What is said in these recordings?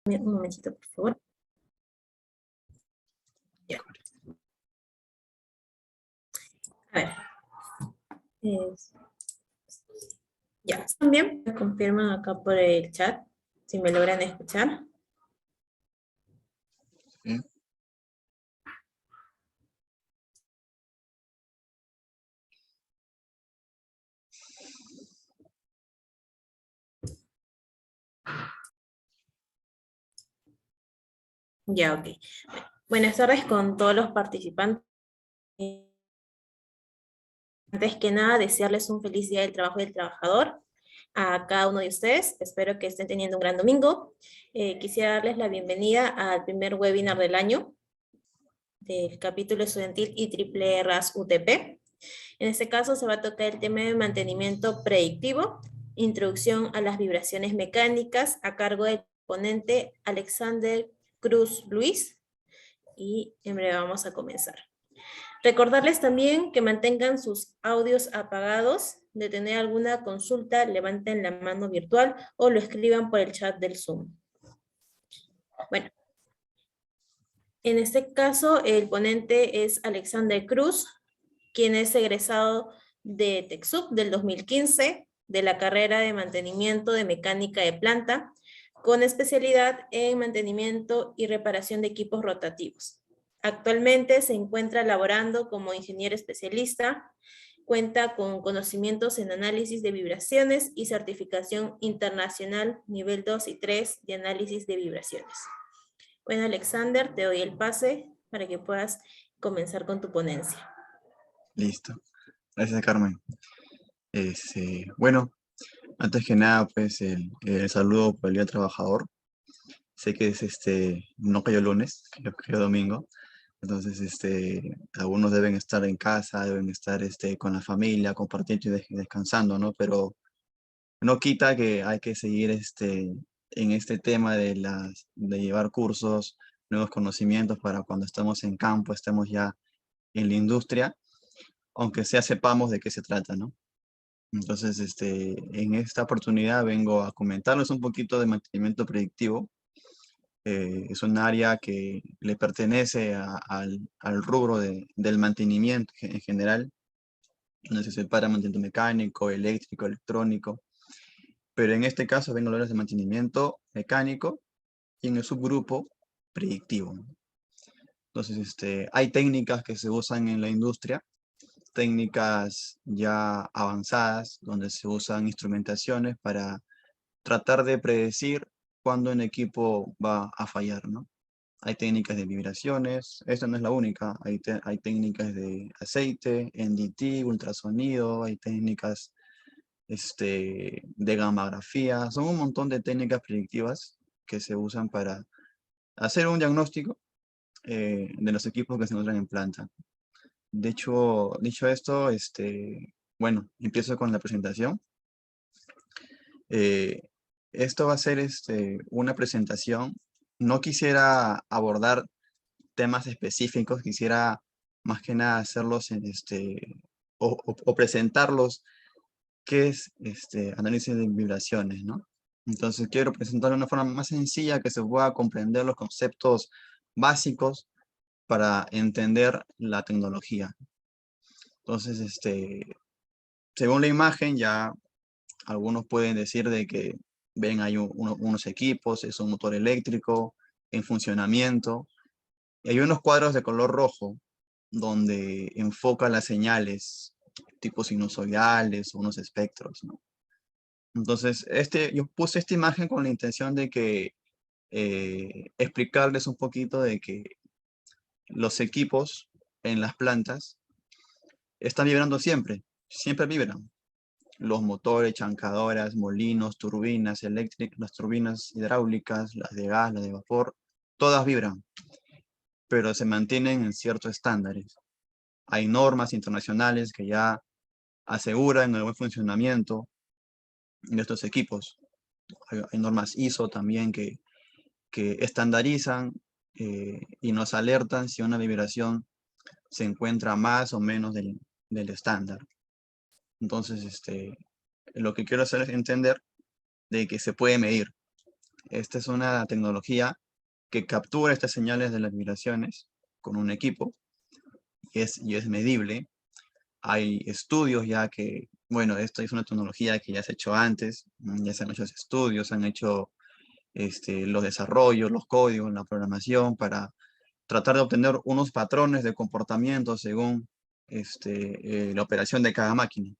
Un momentito, por favor. Ya. A ver. Ya, también me confirman acá por el chat, si me logran escuchar. Sí. Ya, ok. Buenas tardes con todos los participantes. Antes que nada, desearles un feliz día del trabajo y del trabajador a cada uno de ustedes. Espero que estén teniendo un gran domingo. Quisiera darles la bienvenida al primer webinar del año del capítulo estudiantil y triple RAS UTP. En este caso se va a tocar el tema de mantenimiento predictivo, introducción a las vibraciones mecánicas a cargo del ponente Alexander Cruz Luis, y en breve vamos a comenzar. Recordarles también que mantengan sus audios apagados. De tener alguna consulta, levanten la mano virtual o lo escriban por el chat del Zoom. Bueno, en este caso el ponente es Alexander Cruz, quien es egresado de TecSoup del 2015, de la carrera de mantenimiento de mecánica de planta, con especialidad en mantenimiento y reparación de equipos rotativos. Actualmente se encuentra laborando como ingeniero especialista, cuenta con conocimientos en análisis de vibraciones y certificación internacional nivel 2 y 3 de análisis de vibraciones. Bueno, Alexander, te doy el pase para que puedas comenzar con tu ponencia. Listo. Gracias, Carmen. Bueno, antes que nada, pues el saludo por el Día del Trabajador. Sé que es no cayó lunes, cayó domingo. Entonces, algunos deben estar en casa, deben estar con la familia, compartiendo y descansando, ¿no? Pero no quita que hay que seguir en este tema de llevar cursos, nuevos conocimientos para cuando estamos en campo, estemos ya en la industria, aunque sea sepamos de qué se trata, ¿no? Entonces, en esta oportunidad vengo a comentarles un poquito de mantenimiento predictivo. Es un área que le pertenece al rubro del mantenimiento en general, donde se separa mantenimiento mecánico, eléctrico, electrónico. Pero en este caso vengo a hablar de mantenimiento mecánico y en el subgrupo predictivo. Entonces, hay técnicas que se usan en la industria, técnicas ya avanzadas, donde se usan instrumentaciones para tratar de predecir cuándo un equipo va a fallar, ¿no? Hay técnicas de vibraciones, esta no es la única, hay técnicas de aceite, NDT, ultrasonido, hay técnicas de gammagrafía, son un montón de técnicas predictivas que se usan para hacer un diagnóstico de los equipos que se encuentran en planta. De hecho, dicho esto, bueno, empiezo con la presentación. Esto va a ser una presentación. No quisiera abordar temas específicos, quisiera más que nada hacerlos o presentarlos, qué es análisis de vibraciones, ¿no? Entonces quiero presentarlo de una forma más sencilla que se pueda comprender los conceptos básicos para entender la tecnología. Entonces, según la imagen, ya algunos pueden decir de que ven ahí unos equipos, es un motor eléctrico en funcionamiento. Y hay unos cuadros de color rojo donde enfoca las señales tipo sinusoidales o unos espectros, ¿no? Entonces, yo puse esta imagen con la intención de que explicarles un poquito de que los equipos en las plantas están vibrando siempre, siempre vibran. Los motores, chancadoras, molinos, turbinas eléctricas, las turbinas hidráulicas, las de gas, las de vapor, todas vibran, pero se mantienen en ciertos estándares. Hay normas internacionales que ya aseguran el buen funcionamiento de estos equipos. Hay normas ISO también que estandarizan y nos alertan si una vibración se encuentra más o menos del estándar. Entonces, lo que quiero hacer es entender de que se puede medir. Esta es una tecnología que captura estas señales de las vibraciones con un equipo y es medible. Hay estudios ya que, bueno, esto es una tecnología que ya se ha hecho antes, ya se han hecho estudios, se han hecho los desarrollos, los códigos, la programación para tratar de obtener unos patrones de comportamiento según la operación de cada máquina.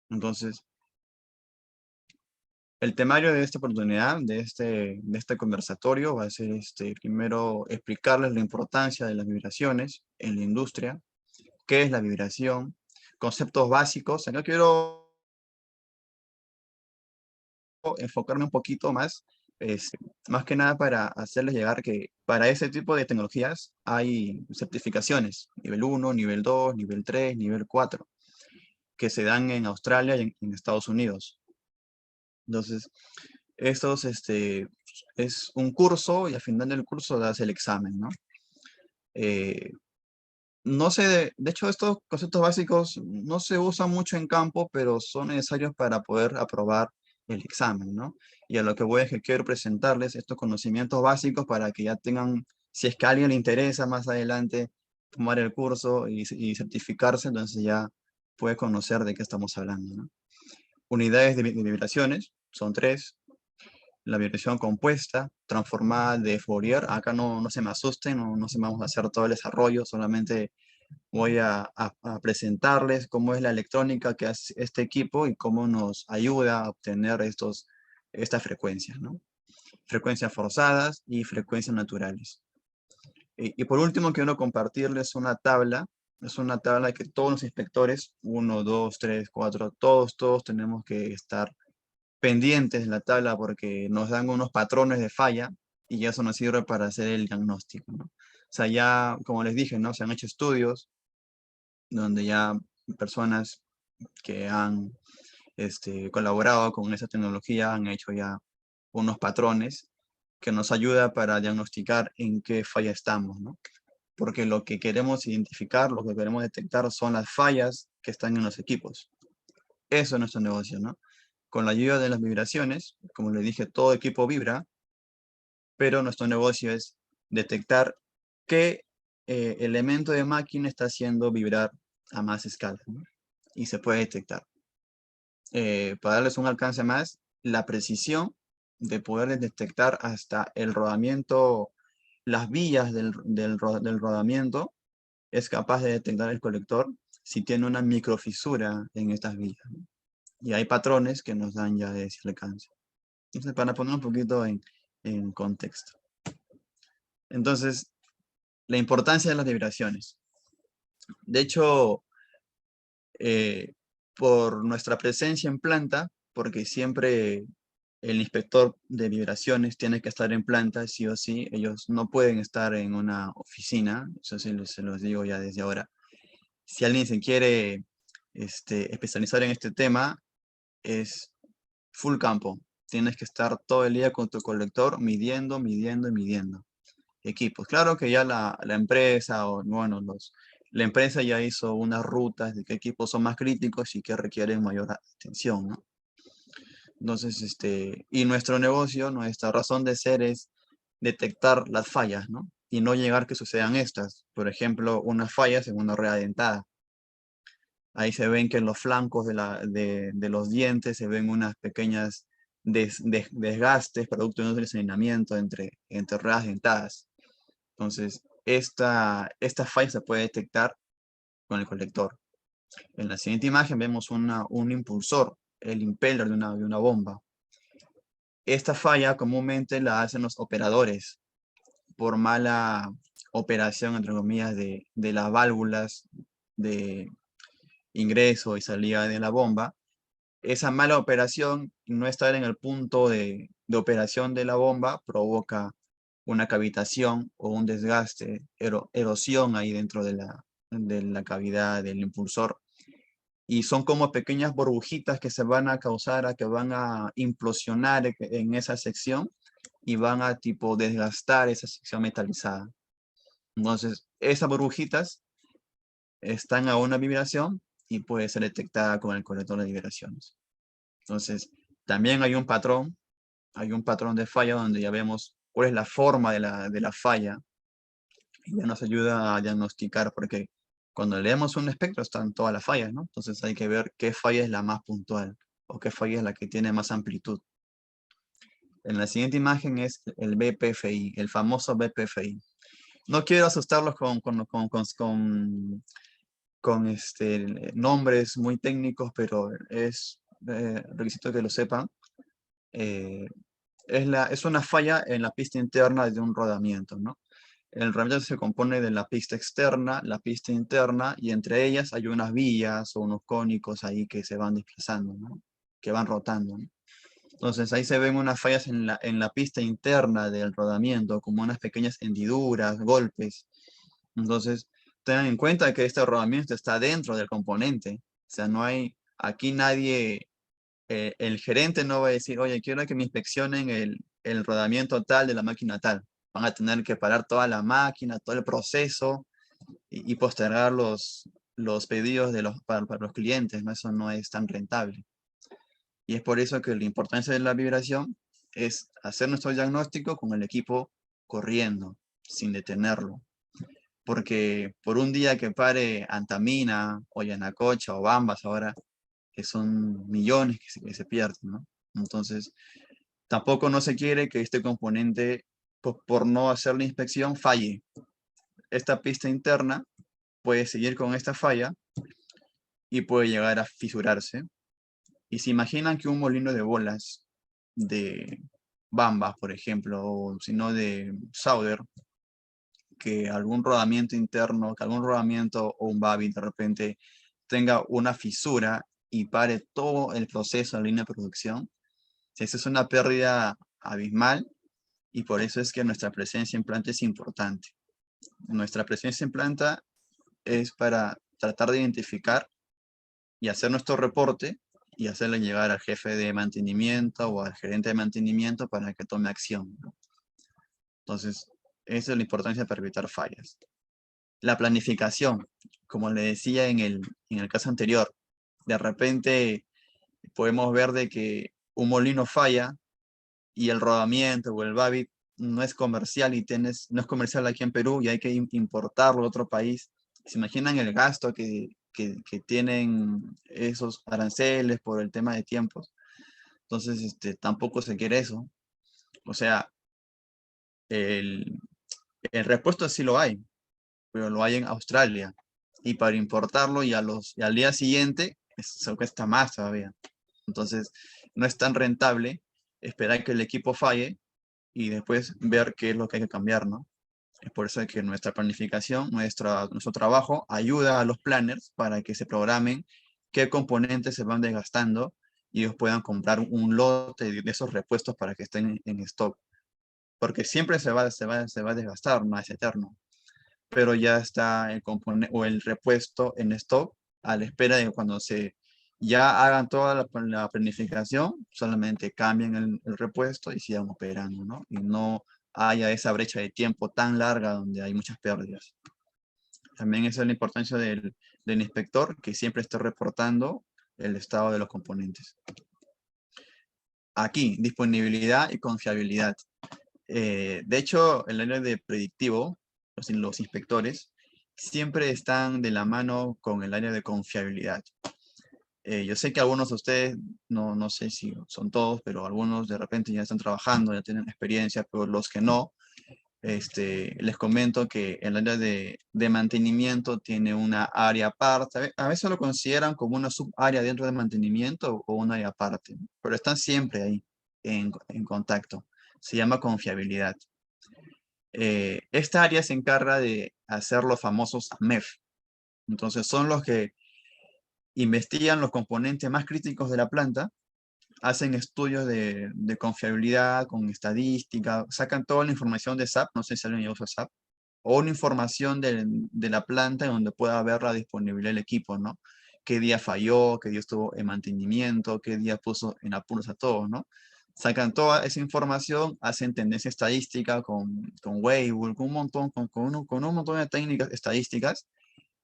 Entonces, el temario de esta oportunidad, de este conversatorio, va a ser primero explicarles la importancia de las vibraciones en la industria, qué es la vibración, conceptos básicos. Yo quiero enfocarme un poquito más, más que nada para hacerles llegar que para ese tipo de tecnologías hay certificaciones, nivel 1, nivel 2, nivel 3, nivel 4, que se dan en Australia y en Estados Unidos. Entonces, estos, es un curso y al final del curso das el examen, ¿no? No sé, de hecho, estos conceptos básicos no se usan mucho en campo, pero son necesarios para poder aprobar el examen, ¿no? Y a lo que voy es que quiero presentarles estos conocimientos básicos para que ya tengan, si es que a alguien le interesa más adelante tomar el curso y certificarse, entonces ya puede conocer de qué estamos hablando, ¿no? Unidades de vibraciones, son tres. La vibración compuesta, transformada de Fourier. Acá no se me asusten, no se me vamos a hacer todo el desarrollo, solamente voy a presentarles cómo es la electrónica que hace este equipo y cómo nos ayuda a obtener estas frecuencias, ¿no? Frecuencias forzadas y frecuencias naturales. Y por último, quiero compartirles una tabla. Es una tabla que todos los inspectores, 1, 2, 3, 4, todos tenemos que estar pendientes de la tabla porque nos dan unos patrones de falla y eso nos sirve para hacer el diagnóstico, ¿no? O sea, ya, como les dije, ¿no? Se han hecho estudios donde ya personas que han colaborado con esa tecnología han hecho ya unos patrones que nos ayuda para diagnosticar en qué falla estamos, ¿no? Porque lo que queremos identificar, lo que queremos detectar son las fallas que están en los equipos. Eso es nuestro negocio, ¿no? Con la ayuda de las vibraciones, como les dije, todo equipo vibra, pero nuestro negocio es detectar qué elemento de máquina está haciendo vibrar a más escala, ¿no? Y se puede detectar. Para darles un alcance más, la precisión de poder detectar hasta el rodamiento, las vías del rodamiento, es capaz de detectar el colector si tiene una microfisura en estas vías, ¿no? Y hay patrones que nos dan ya ese alcance. Entonces, para poner un poquito en contexto. Entonces, la importancia de las vibraciones. De hecho, por nuestra presencia en planta, porque siempre el inspector de vibraciones tiene que estar en planta, sí o sí, ellos no pueden estar en una oficina, eso sí se los digo ya desde ahora. Si alguien se quiere especializar en este tema, es full campo. Tienes que estar todo el día con tu colector midiendo, midiendo y midiendo equipos. Claro que ya la empresa o bueno, la empresa ya hizo unas rutas de qué equipos son más críticos y que requieren mayor atención, ¿no? Entonces, y nuestro negocio, nuestra razón de ser es detectar las fallas, ¿no? Y no llegar que sucedan estas. Por ejemplo, unas fallas en una rueda dentada. Ahí se ven que en los flancos de los dientes se ven unas pequeñas desgastes producto de un desalinamiento entre ruedas dentadas. Entonces, esta falla se puede detectar con el colector. En la siguiente imagen vemos un impulsor, el impeller de una bomba. Esta falla comúnmente la hacen los operadores por mala operación, entre comillas, de las válvulas de ingreso y salida de la bomba. Esa mala operación, no estar en el punto de operación de la bomba, provoca una cavitación o un desgaste, erosión ahí dentro de la cavidad del impulsor. Y son como pequeñas burbujitas que se van a causar, que van a implosionar en esa sección y van a tipo desgastar esa sección metalizada. Entonces, esas burbujitas están a una vibración y puede ser detectada con el colector de vibraciones. Entonces, también hay un patrón hay un patrón de falla donde ya vemos cuál es la forma de la falla y ya nos ayuda a diagnosticar, porque cuando leemos un espectro están todas las fallas, ¿no? Entonces hay que ver qué falla es la más puntual o qué falla es la que tiene más amplitud. En la siguiente imagen es el BPFI, el famoso BPFI. No quiero asustarlos con nombres muy técnicos, pero es requisito que lo sepan. Eh, es una falla en la pista interna de un rodamiento, ¿no? El rodamiento se compone de la pista externa, la pista interna, y entre ellas hay unas vías o unos cónicos ahí que se van desplazando, ¿no? Que van rotando, ¿no? Entonces ahí se ven unas fallas en la pista interna del rodamiento, como unas pequeñas hendiduras, golpes. Entonces, tengan en cuenta que este rodamiento está dentro del componente. O sea, no hay, aquí nadie, el gerente no va a decir, oye, quiero que me inspeccionen el rodamiento tal de la máquina tal. Van a tener que parar toda la máquina, todo el proceso y postergar los pedidos para los clientes, ¿no? Eso no es tan rentable. Y es por eso que la importancia de la vibración es hacer nuestro diagnóstico con el equipo corriendo, sin detenerlo. Porque por un día que pare Antamina o Yanacocha o Bambas ahora, que son millones que se pierden, ¿no? Entonces, tampoco no se quiere que este componente, por no hacer la inspección, falle. Esta pista interna puede seguir con esta falla y puede llegar a fisurarse. Y se imaginan que un molino de bolas de Bambas, por ejemplo, o si no de Sauder, que algún rodamiento interno, que algún rodamiento o un Babi de repente tenga una fisura y pare todo el proceso en línea de producción, esa es una pérdida abismal y por eso es que nuestra presencia en planta es importante. Nuestra presencia en planta es para tratar de identificar y hacer nuestro reporte y hacerle llegar al jefe de mantenimiento o al gerente de mantenimiento para que tome acción, ¿no? Entonces, esa es la importancia para evitar fallas. La planificación, como le decía en el caso anterior, de repente podemos ver de que un molino falla y el rodamiento o el Babbitt no es comercial y no es comercial aquí en Perú y hay que importarlo a otro país. ¿Se imaginan el gasto que tienen esos aranceles por el tema de tiempos? Entonces, tampoco se quiere eso. O sea, el, el repuesto sí lo hay, pero lo hay en Australia. Y para importarlo y al día siguiente, eso cuesta más todavía. Entonces, no es tan rentable esperar que el equipo falle y después ver qué es lo que hay que cambiar, ¿no? Es por eso que nuestra planificación, nuestro trabajo ayuda a los planners para que se programen qué componentes se van desgastando y ellos puedan comprar un lote de esos repuestos para que estén en stock. Porque siempre se va a desgastar, no es eterno. Pero ya está el componente o el repuesto en stock a la espera de cuando se ya hagan toda la planificación, solamente cambien el repuesto y sigan operando, ¿no? Y no haya esa brecha de tiempo tan larga donde hay muchas pérdidas. También esa es la importancia del inspector, que siempre esté reportando el estado de los componentes. Aquí, disponibilidad y confiabilidad. De hecho, el área de predictivo, los inspectores, siempre están de la mano con el área de confiabilidad. Yo sé que algunos de ustedes, no sé si son todos, pero algunos de repente ya están trabajando, ya tienen experiencia, pero los que no, les comento que el área de mantenimiento tiene una área aparte. A veces lo consideran como una subárea dentro de mantenimiento o una área aparte, pero están siempre ahí en contacto. Se llama confiabilidad. Esta área se encarga de hacer los famosos AMEF. Entonces son los que investigan los componentes más críticos de la planta, hacen estudios de confiabilidad con estadística, sacan toda la información de SAP, no sé si alguien usa SAP, o una información de la planta en donde pueda ver la disponibilidad del equipo, ¿no? Qué día falló, qué día estuvo en mantenimiento, qué día puso en apuros a todos, ¿no? Sacan toda esa información, hacen tendencia estadística con Weibull, con un montón de técnicas estadísticas,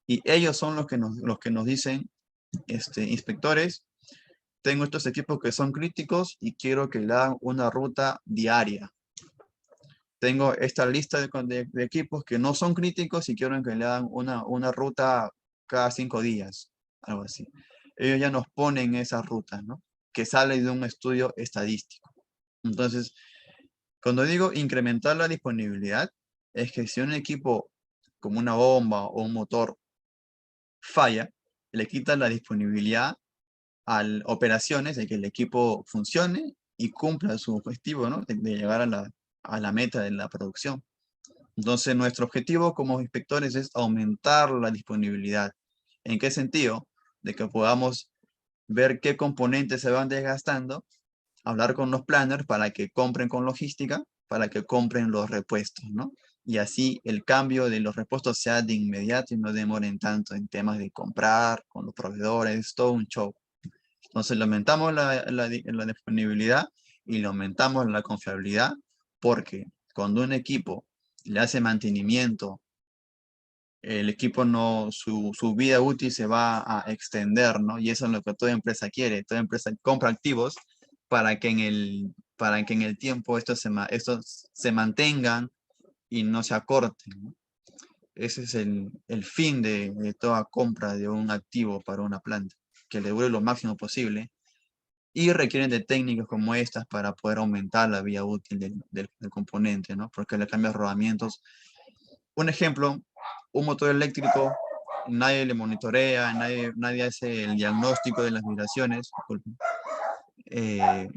y ellos son los que nos dicen, inspectores, tengo estos equipos que son críticos y quiero que le hagan una ruta diaria. Tengo esta lista de equipos que no son críticos y quiero que le hagan una ruta cada 5 días, algo así. Ellos ya nos ponen esas rutas, ¿no? Que sale de un estudio estadístico. Entonces, cuando digo incrementar la disponibilidad, es que si un equipo como una bomba o un motor falla, le quita la disponibilidad a operaciones de que el equipo funcione y cumpla su objetivo, ¿no? De llegar a la meta de la producción. Entonces, nuestro objetivo como inspectores es aumentar la disponibilidad. ¿En qué sentido? De que podamos ver qué componentes se van desgastando, hablar con los planners para que compren con logística, para que compren los repuestos, ¿no? Y así el cambio de los repuestos sea de inmediato y no demoren tanto en temas de comprar con los proveedores, todo un show. Entonces, le aumentamos la disponibilidad y le aumentamos la confiabilidad porque cuando un equipo le hace mantenimiento, el equipo no, su vida útil se va a extender, ¿no? Y eso es lo que toda empresa quiere. Toda empresa compra activos para que en el tiempo estos se mantengan y no se acorten, ¿no? Ese es el fin de toda compra de un activo para una planta, que le dure lo máximo posible y requieren de técnicas como estas para poder aumentar la vida útil del componente, ¿no? Porque le cambias rodamientos. Un ejemplo, un motor eléctrico, nadie le monitorea, nadie hace el diagnóstico de las vibraciones. Eh,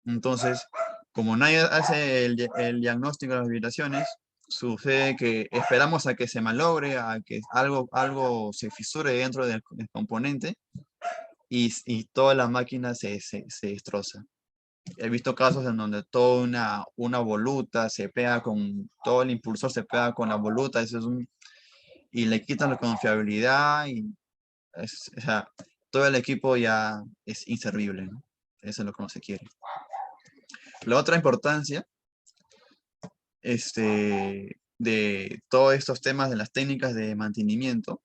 entonces, como nadie hace el diagnóstico de las vibraciones, sucede que esperamos a que se malogre, a que algo se fisure dentro del componente y toda la máquina se destroza. He visto casos en donde toda una voluta se pega con, todo el impulsor se pega con la voluta, y le quitan la confiabilidad y o sea, todo el equipo ya es inservible, ¿no? Eso es lo que no se quiere. La otra importancia de todos estos temas de las técnicas de mantenimiento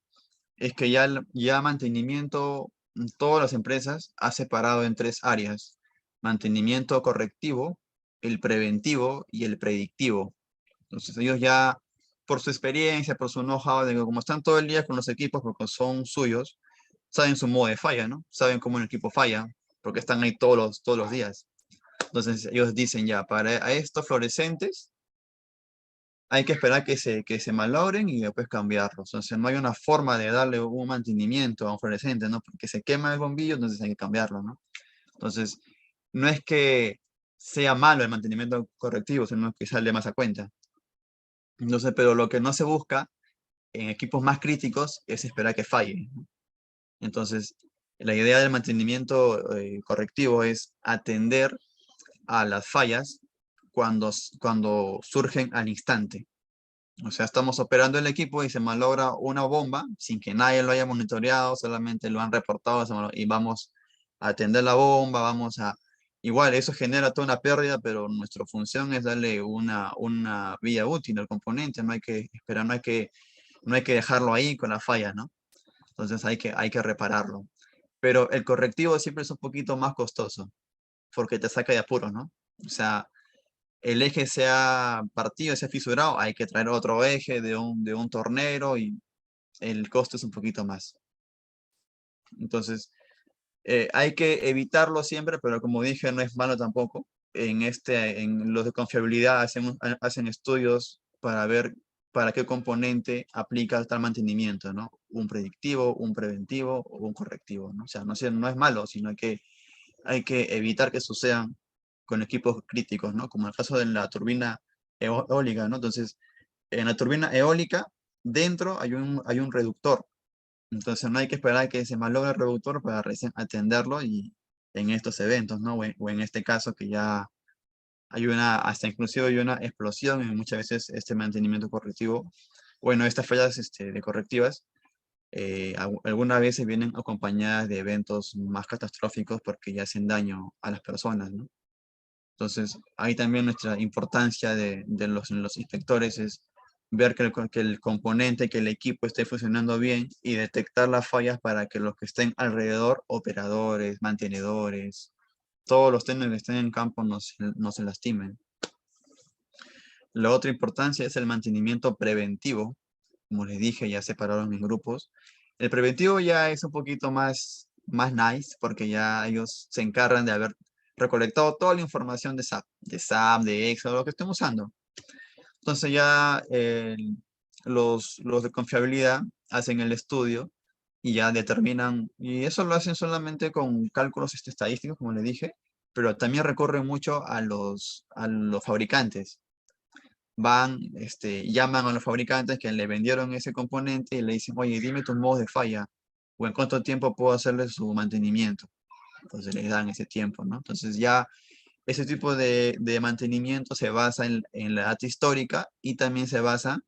es que ya mantenimiento, todas las empresas ha separado en 3 áreas: mantenimiento correctivo, el preventivo y el predictivo. Entonces ellos ya, por su experiencia, por su know-how, de que como están todo el día con los equipos porque son suyos, saben su modo de falla, ¿no? Saben cómo el equipo falla, porque están ahí todos los días. Entonces ellos dicen ya, para a estos fluorescentes hay que esperar que se malogren y después cambiarlos. Entonces no hay una forma de darle un mantenimiento a un fluorescente, ¿no? Porque se quema el bombillo, entonces hay que cambiarlo, ¿no? Entonces, no es que sea malo el mantenimiento correctivo, sino que sale más a cuenta. Entonces, pero lo que no se busca en equipos más críticos es esperar que falle, ¿no? Entonces, la idea del mantenimiento correctivo es atender a las fallas cuando surgen al instante. O sea, estamos operando el equipo y se malogra una bomba sin que nadie lo haya monitoreado, solamente lo han reportado y vamos a atender la bomba, Igual, eso genera toda una pérdida, pero nuestra función es darle una vía útil al componente, no hay que esperar, no hay que dejarlo ahí con la falla, ¿no? Entonces hay que repararlo. Pero el correctivo siempre es un poquito más costoso, porque te saca de apuros, ¿no? O sea, el eje se ha partido, se ha fisurado, hay que traer otro eje de un tornero y el costo es un poquito más. Entonces, hay que evitarlo siempre, pero como dije, no es malo tampoco. En los de confiabilidad hacen estudios para ver para qué componente aplica tal mantenimiento, ¿no? Un predictivo, un preventivo o un correctivo, ¿no? O sea, no es malo, sino que hay que evitar que sucedan con equipos críticos, ¿no? Como el caso de la turbina eólica, ¿no? Entonces, en la turbina eólica, dentro hay un reductor. Entonces, no hay que esperar a que se malogre el reductor para recién atenderlo y en estos eventos, ¿no? O en este caso que ya hasta inclusive hay una explosión y muchas veces este mantenimiento correctivo, bueno, estas fallas de correctivas, algunas veces vienen acompañadas de eventos más catastróficos porque ya hacen daño a las personas, ¿no? Entonces, ahí también nuestra importancia de los inspectores es ver que el componente, que el equipo esté funcionando bien y detectar las fallas para que los que estén alrededor, operadores, mantenedores, todos los técnicos que estén en campo no se lastimen. La otra importancia es el mantenimiento preventivo. Como les dije, ya separaron mis grupos. El preventivo ya es un poquito más nice porque ya ellos se encargan de haber recolectado toda la información de SAP, de Excel, lo que estén usando. Entonces ya los de confiabilidad hacen el estudio y ya determinan, y eso lo hacen solamente con cálculos estadísticos, como les dije, pero también recurren mucho a los fabricantes. Llaman a los fabricantes que le vendieron ese componente y le dicen, oye, dime tus modos de falla, o en cuánto tiempo puedo hacerle su mantenimiento. Entonces les dan ese tiempo, ¿no? Entonces ya ese tipo de mantenimiento se basa en la data histórica y también se basa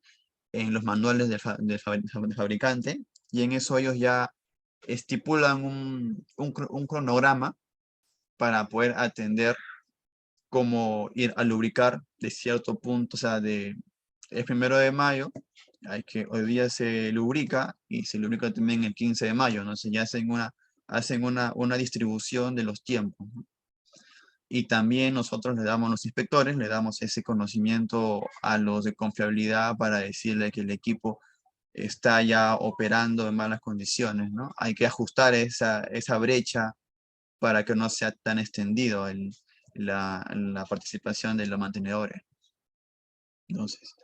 en los manuales del fabricante, y en eso ellos ya estipulan un cronograma para poder atender cómo ir a lubricar de cierto punto, o sea, el 1 de mayo, hoy día se lubrica y se lubrica también el 15 de mayo, ¿no? Entonces ya hacen una distribución de los tiempos, ¿no? Y también nosotros los inspectores, le damos ese conocimiento a los de confiabilidad para decirle que el equipo está ya operando en malas condiciones, ¿no? Hay que ajustar esa brecha para que no sea tan extendido la participación de los mantenedores. Entonces,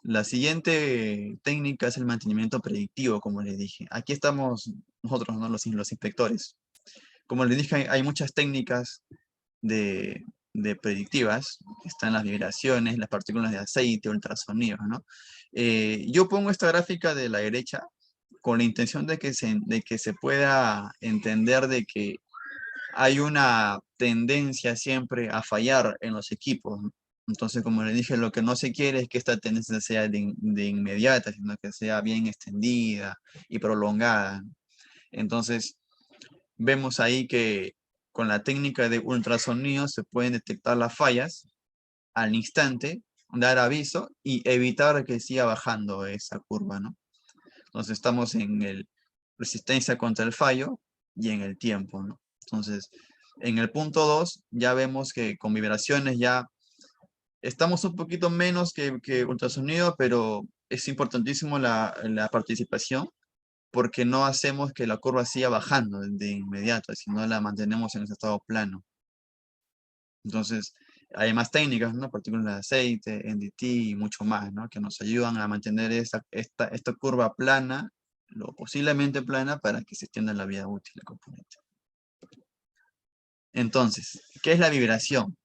la siguiente técnica es el mantenimiento predictivo, como les dije. Aquí estamos nosotros, ¿no? Los inspectores. Como les dije, hay muchas técnicas de, de predictivas. Están las vibraciones, las partículas de aceite, ultrasonidos, ¿no? Yo pongo esta gráfica de la derecha con la intención de que se pueda entender de que hay una tendencia siempre a fallar en los equipos, ¿no? Entonces, como les dije, lo que no se quiere es que esta tendencia sea de inmediata, sino que sea bien extendida y prolongada. Entonces, vemos ahí que con la técnica de ultrasonido se pueden detectar las fallas al instante, dar aviso y evitar que siga bajando esa curva, ¿no? Entonces estamos en el resistencia contra el fallo y en el tiempo, ¿no? Entonces, en el punto 2 ya vemos que con vibraciones ya estamos un poquito menos que ultrasonido, pero es importantísimo la participación porque no hacemos que la curva siga bajando de inmediato, sino la mantenemos en ese estado plano. Entonces, hay más técnicas, ¿no? Partículas de aceite, NDT y mucho más, ¿no? Que nos ayudan a mantener esta curva plana, lo posiblemente plana, para que se extienda la vida útil del componente. Entonces, ¿qué es la vibración?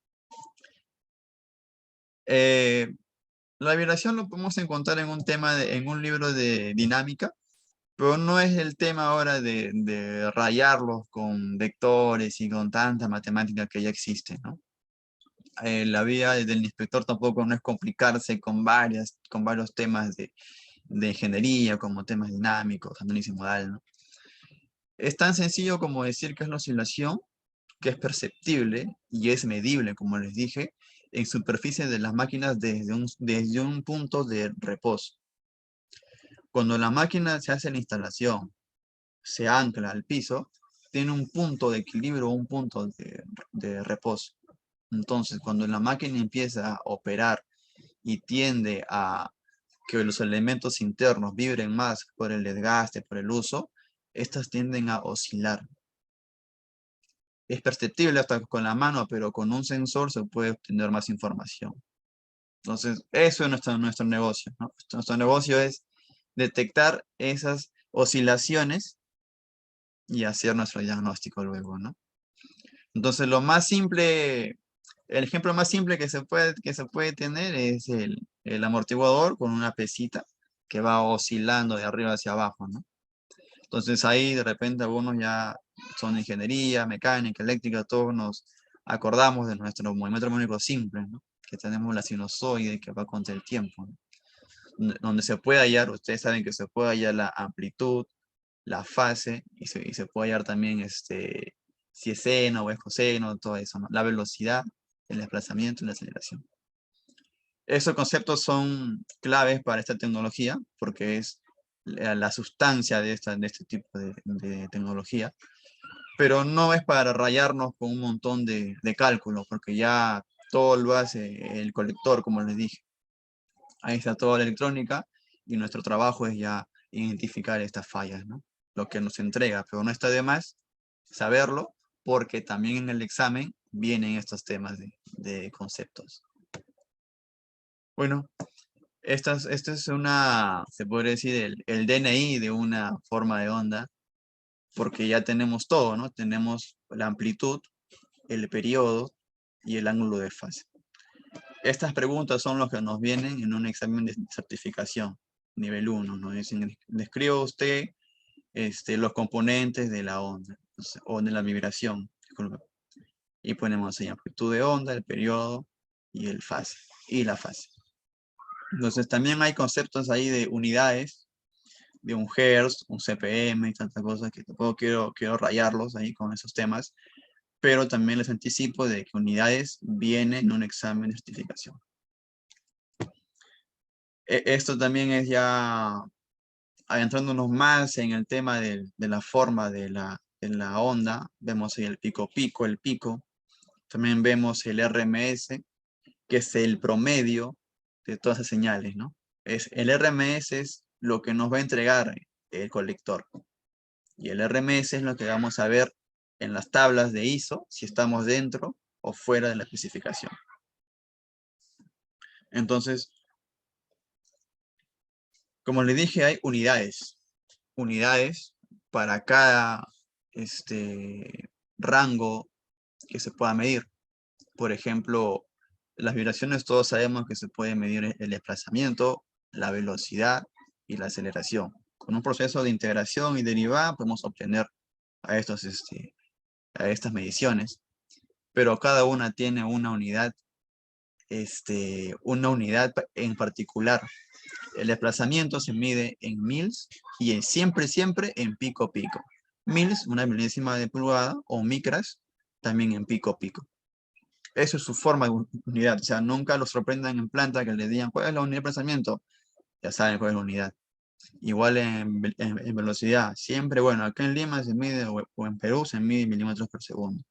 La vibración lo podemos encontrar en un libro de dinámica, pero no es el tema ahora de rayarlos con vectores y con tanta matemática que ya existe, ¿no? La vida del inspector tampoco no es complicarse con varios temas de ingeniería, como temas dinámicos, análisis modal, ¿no? Es tan sencillo como decir que es la oscilación, que es perceptible y es medible, como les dije, en superficie de las máquinas desde un punto de reposo. Cuando la máquina se hace la instalación, se ancla al piso, tiene un punto de equilibrio, un punto de reposo. Entonces, cuando la máquina empieza a operar y tiende a que los elementos internos vibren más por el desgaste, por el uso, estas tienden a oscilar. Es perceptible hasta con la mano, pero con un sensor se puede obtener más información. Entonces, eso es nuestro negocio, ¿no? Nuestro negocio es detectar esas oscilaciones y hacer nuestro diagnóstico luego, ¿no? Entonces, el ejemplo más simple que se puede tener es el amortiguador con una pesita que va oscilando de arriba hacia abajo, ¿no? Entonces ahí de repente algunos ya son de ingeniería, mecánica, eléctrica, todos nos acordamos de nuestro movimiento armónico simple, ¿no? Que tenemos la sinusoide que va contra el tiempo, ¿no? Donde se puede hallar, ustedes saben que se puede hallar la amplitud, la fase, y se puede hallar también si es seno o es coseno, todo eso, ¿no? La velocidad, el desplazamiento y la aceleración. Esos conceptos son claves para esta tecnología porque es la sustancia de este tipo de tecnología, pero no es para rayarnos con un montón de cálculos, porque ya todo lo hace el colector, como les dije. Ahí está toda la electrónica y nuestro trabajo es ya identificar estas fallas, ¿no? Lo que nos entrega, pero no está de más saberlo porque también en el examen vienen estos temas de conceptos. Bueno, esta es una, se podría decir, el DNI de una forma de onda, porque ya tenemos todo, ¿no? Tenemos la amplitud, el periodo y el ángulo de fase. Estas preguntas son las que nos vienen en un examen de certificación, nivel 1. Nos dicen, describa usted los componentes de la onda, o de la vibración, disculpa. Y ponemos ahí amplitud de onda, el periodo y el fase, y la fase. Entonces también hay conceptos ahí de unidades, de un hertz, un CPM y tantas cosas que tampoco quiero rayarlos ahí con esos temas, pero también les anticipo de que unidades viene en un examen de certificación. Esto también es ya adentrándonos más en el tema de la forma de la onda. Vemos ahí el pico, el pico. También vemos el RMS, que es el promedio de todas esas señales, ¿no? El RMS es lo que nos va a entregar el colector. Y el RMS es lo que vamos a ver en las tablas de ISO, si estamos dentro o fuera de la especificación. Entonces, como les dije, hay unidades. Unidades para cada rango que se pueda medir. Por ejemplo, las vibraciones todos sabemos que se puede medir el desplazamiento, la velocidad y la aceleración. Con un proceso de integración y derivada podemos obtener a estas mediciones, pero cada una tiene una unidad en particular. El desplazamiento se mide en mils y siempre en pico. Mils, una milésima de pulgada, o micras, también en pico. Eso es su forma de unidad. O sea, nunca los sorprendan en planta que les digan cuál es la unidad de desplazamiento. Ya saben cuál es la unidad. Igual en velocidad. Siempre, bueno, acá en Lima se mide, o en Perú se mide milímetros por segundo.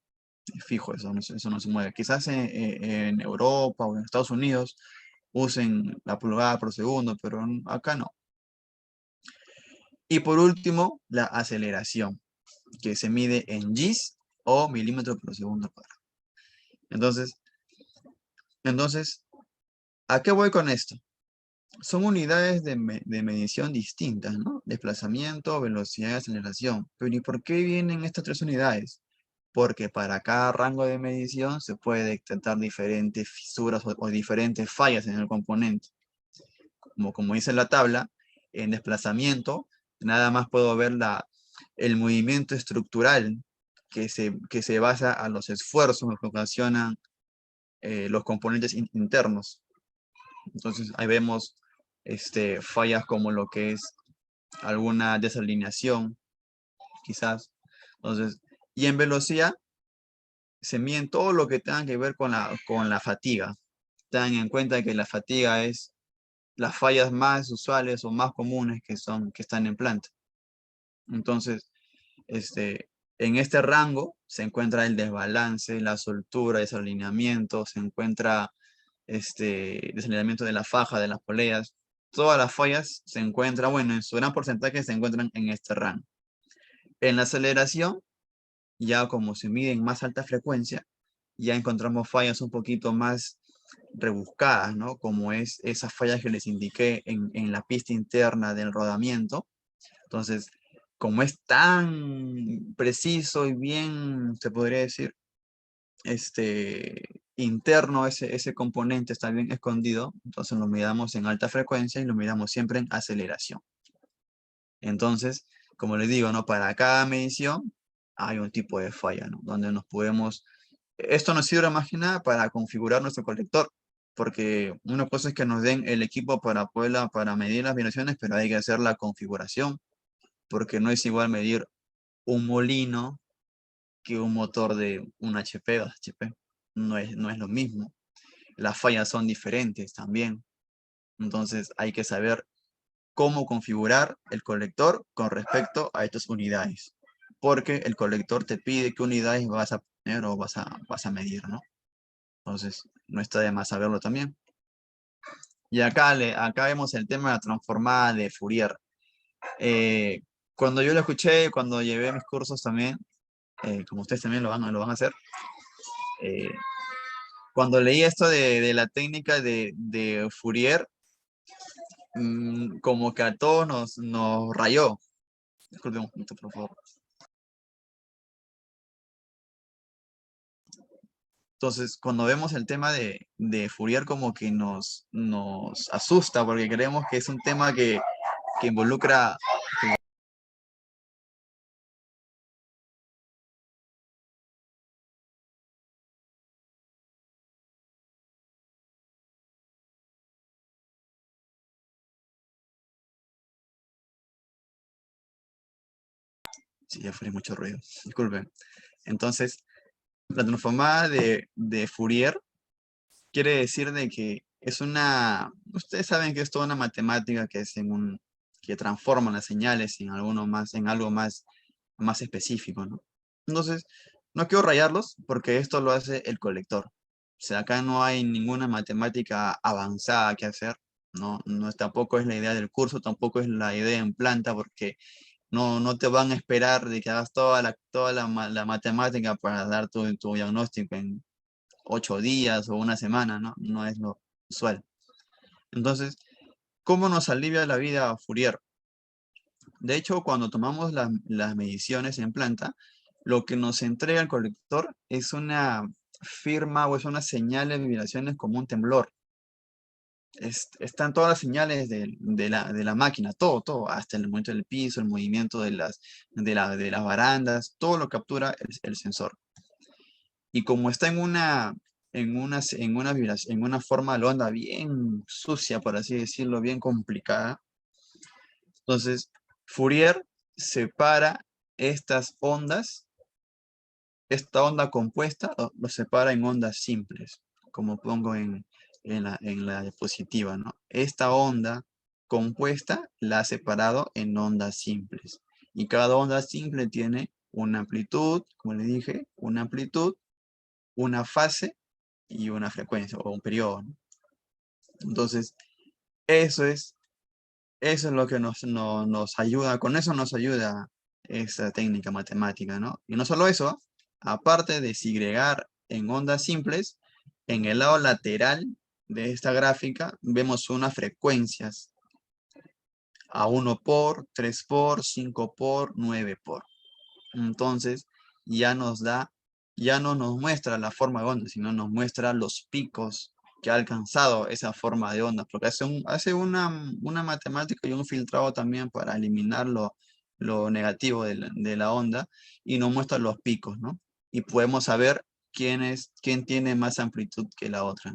Es fijo, eso no se mueve. Quizás en Europa o en Estados Unidos usen la pulgada por segundo, pero acá no. Y por último, la aceleración, que se mide en Gs o milímetros por segundo cuadrado. Entonces, ¿a qué voy con esto? Son unidades de medición distintas, ¿no? Desplazamiento, velocidad y aceleración. Pero ¿y por qué vienen estas tres unidades? Porque para cada rango de medición se puede detectar diferentes fisuras o diferentes fallas en el componente. Como dice la tabla, en desplazamiento, nada más puedo ver el movimiento estructural que se basa a los esfuerzos que ocasionan los componentes internos. Entonces ahí vemos fallas como lo que es alguna desalineación, quizás. Entonces, y en velocidad se miden todo lo que tenga que ver con la fatiga. Tengan en cuenta que la fatiga es las fallas más usuales o más comunes que están en planta. Entonces, en este rango se encuentra el desbalance, la soltura, desalineamiento, se encuentra desalineamiento de la faja, de las poleas. Todas las fallas se encuentran, bueno, en su gran porcentaje se encuentran en este rango. En la aceleración, ya como se mide en más alta frecuencia, ya encontramos fallas un poquito más rebuscadas, ¿no? Como es esas fallas que les indiqué en la pista interna del rodamiento. Entonces, como es tan preciso y bien, se podría decir, interno, ese componente está bien escondido, entonces lo miramos en alta frecuencia y lo miramos siempre en aceleración. Entonces, como les digo, ¿no? Para cada medición hay un tipo de falla, ¿no? Donde esto nos sirve más que nada para configurar nuestro colector, porque una cosa es que nos den el equipo para medir las vibraciones, pero hay que hacer la configuración, porque no es igual medir un molino que un motor de un HP o HP. No es lo mismo. las fallas son diferentes también. Entonces hay que saber cómo configurar el colector con respecto a estas unidades. Porque el colector te pide qué unidades vas a poner o vas a medir, ¿no? Entonces, no está de más saberlo también. Y acá vemos el tema de la transformada de Fourier. Cuando yo lo escuché, cuando llevé mis cursos también, como ustedes también lo van a hacer, eh, cuando leí esto de la técnica de Fourier, como que a todos nos rayó. Disculpen un momento, por favor. Entonces, cuando vemos el tema de Fourier, como que nos asusta, porque creemos que es un tema que involucra... Sí, ya fue mucho ruido, disculpen. Entonces, la transformada de Fourier quiere decir de que es una... Ustedes saben que es toda una matemática que es que transforma las señales en algo más específico, ¿no? Entonces, no quiero rayarlos porque esto lo hace el colector. O sea, acá no hay ninguna matemática avanzada que hacer, ¿no? No, tampoco es la idea del curso, tampoco es la idea en planta, porque no te van a esperar de que hagas la matemática para dar tu diagnóstico en 8 días o una semana, ¿no? No es lo usual. Entonces, ¿cómo nos alivia la vida Fourier? De hecho, cuando tomamos las mediciones en planta, lo que nos entrega el colector es una firma o es una señal de vibraciones como un temblor. Están todas las señales de la máquina, todo, hasta el movimiento del piso, el movimiento de las barandas, todo lo captura el sensor. Y como está en una forma de onda bien sucia, por así decirlo, bien complicada, entonces Fourier separa estas ondas, esta onda compuesta, lo separa en ondas simples, como pongo en la diapositiva, ¿no? Esta onda compuesta la ha separado en ondas simples. Y cada onda simple tiene una amplitud, como le dije, una amplitud, una fase y una frecuencia o un periodo, ¿no? Entonces, eso es, eso es lo que nos ayuda, con eso nos ayuda esa técnica matemática, ¿no? Y no solo eso, aparte de segregar en ondas simples, en el lado lateral de esta gráfica vemos unas frecuencias a 1 por, 3 por, 5 por, 9 por. Entonces, ya no nos muestra la forma de onda, sino nos muestra los picos que ha alcanzado esa forma de onda, porque hace una matemática y un filtrado también para eliminar lo negativo de la onda y nos muestra los picos, ¿no? Y podemos saber quién tiene más amplitud que la otra.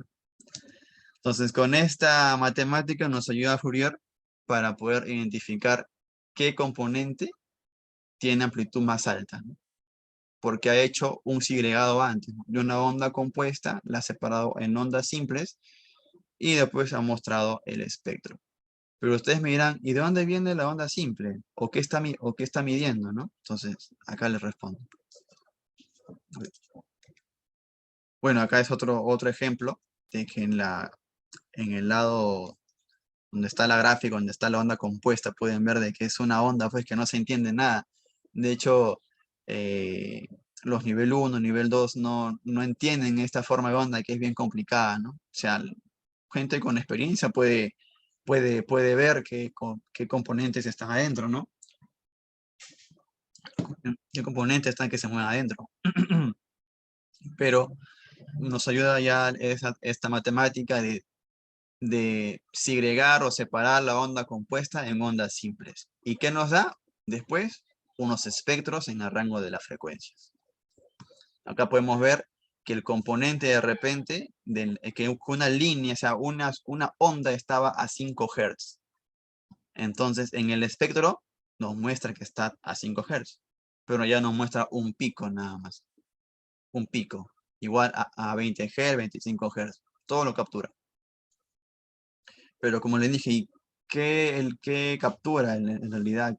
Entonces, con esta matemática nos ayuda a Fourier para poder identificar qué componente tiene amplitud más alta, ¿no? Porque ha hecho un segregado antes, ¿no? De una onda compuesta, la ha separado en ondas simples y después ha mostrado el espectro. Pero ustedes me dirán, ¿y de dónde viene la onda simple? ¿O qué está midiendo, no? Entonces, acá les respondo. Bueno, acá es otro ejemplo de que en el lado donde está la gráfica, donde está la onda compuesta, pueden ver de que es una onda, pues que no se entiende nada. De hecho, los nivel 1, nivel 2 no entienden esta forma de onda que es bien complicada, ¿no? O sea, gente con experiencia puede ver qué componentes están adentro, ¿no? ¿Qué componentes están que se mueven adentro? Pero nos ayuda ya esta matemática de segregar o separar la onda compuesta en ondas simples. ¿Y qué nos da? Después, unos espectros en el rango de las frecuencias. Acá podemos ver que el componente de repente, que una línea, o sea, una onda estaba a 5 Hz. Entonces, en el espectro nos muestra que está a 5 Hz, pero ya nos muestra un pico nada más. Un pico, igual a 20 Hz, 25 Hz. todo lo captura. Pero como le dije, ¿y qué captura en realidad?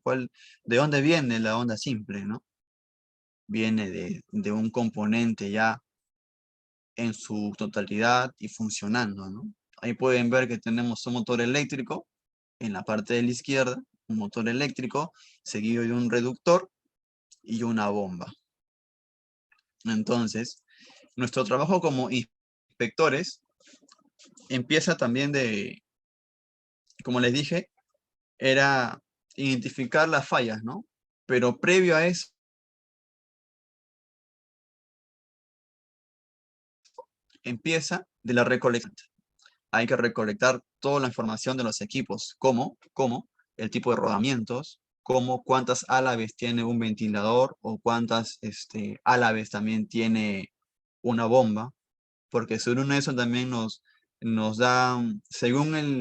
¿De dónde viene la onda simple, no? Viene de un componente ya en su totalidad y funcionando, ¿no? Ahí pueden ver que tenemos un motor eléctrico en la parte de la izquierda, un motor eléctrico seguido de un reductor y una bomba. Entonces, nuestro trabajo como inspectores empieza también como les dije, era identificar las fallas, ¿no? Pero previo a eso, empieza de la recolección. Hay que recolectar toda la información de los equipos, como el tipo de rodamientos, como cuántas álabes tiene un ventilador o cuántas álabes también tiene una bomba, porque según eso también nos da, según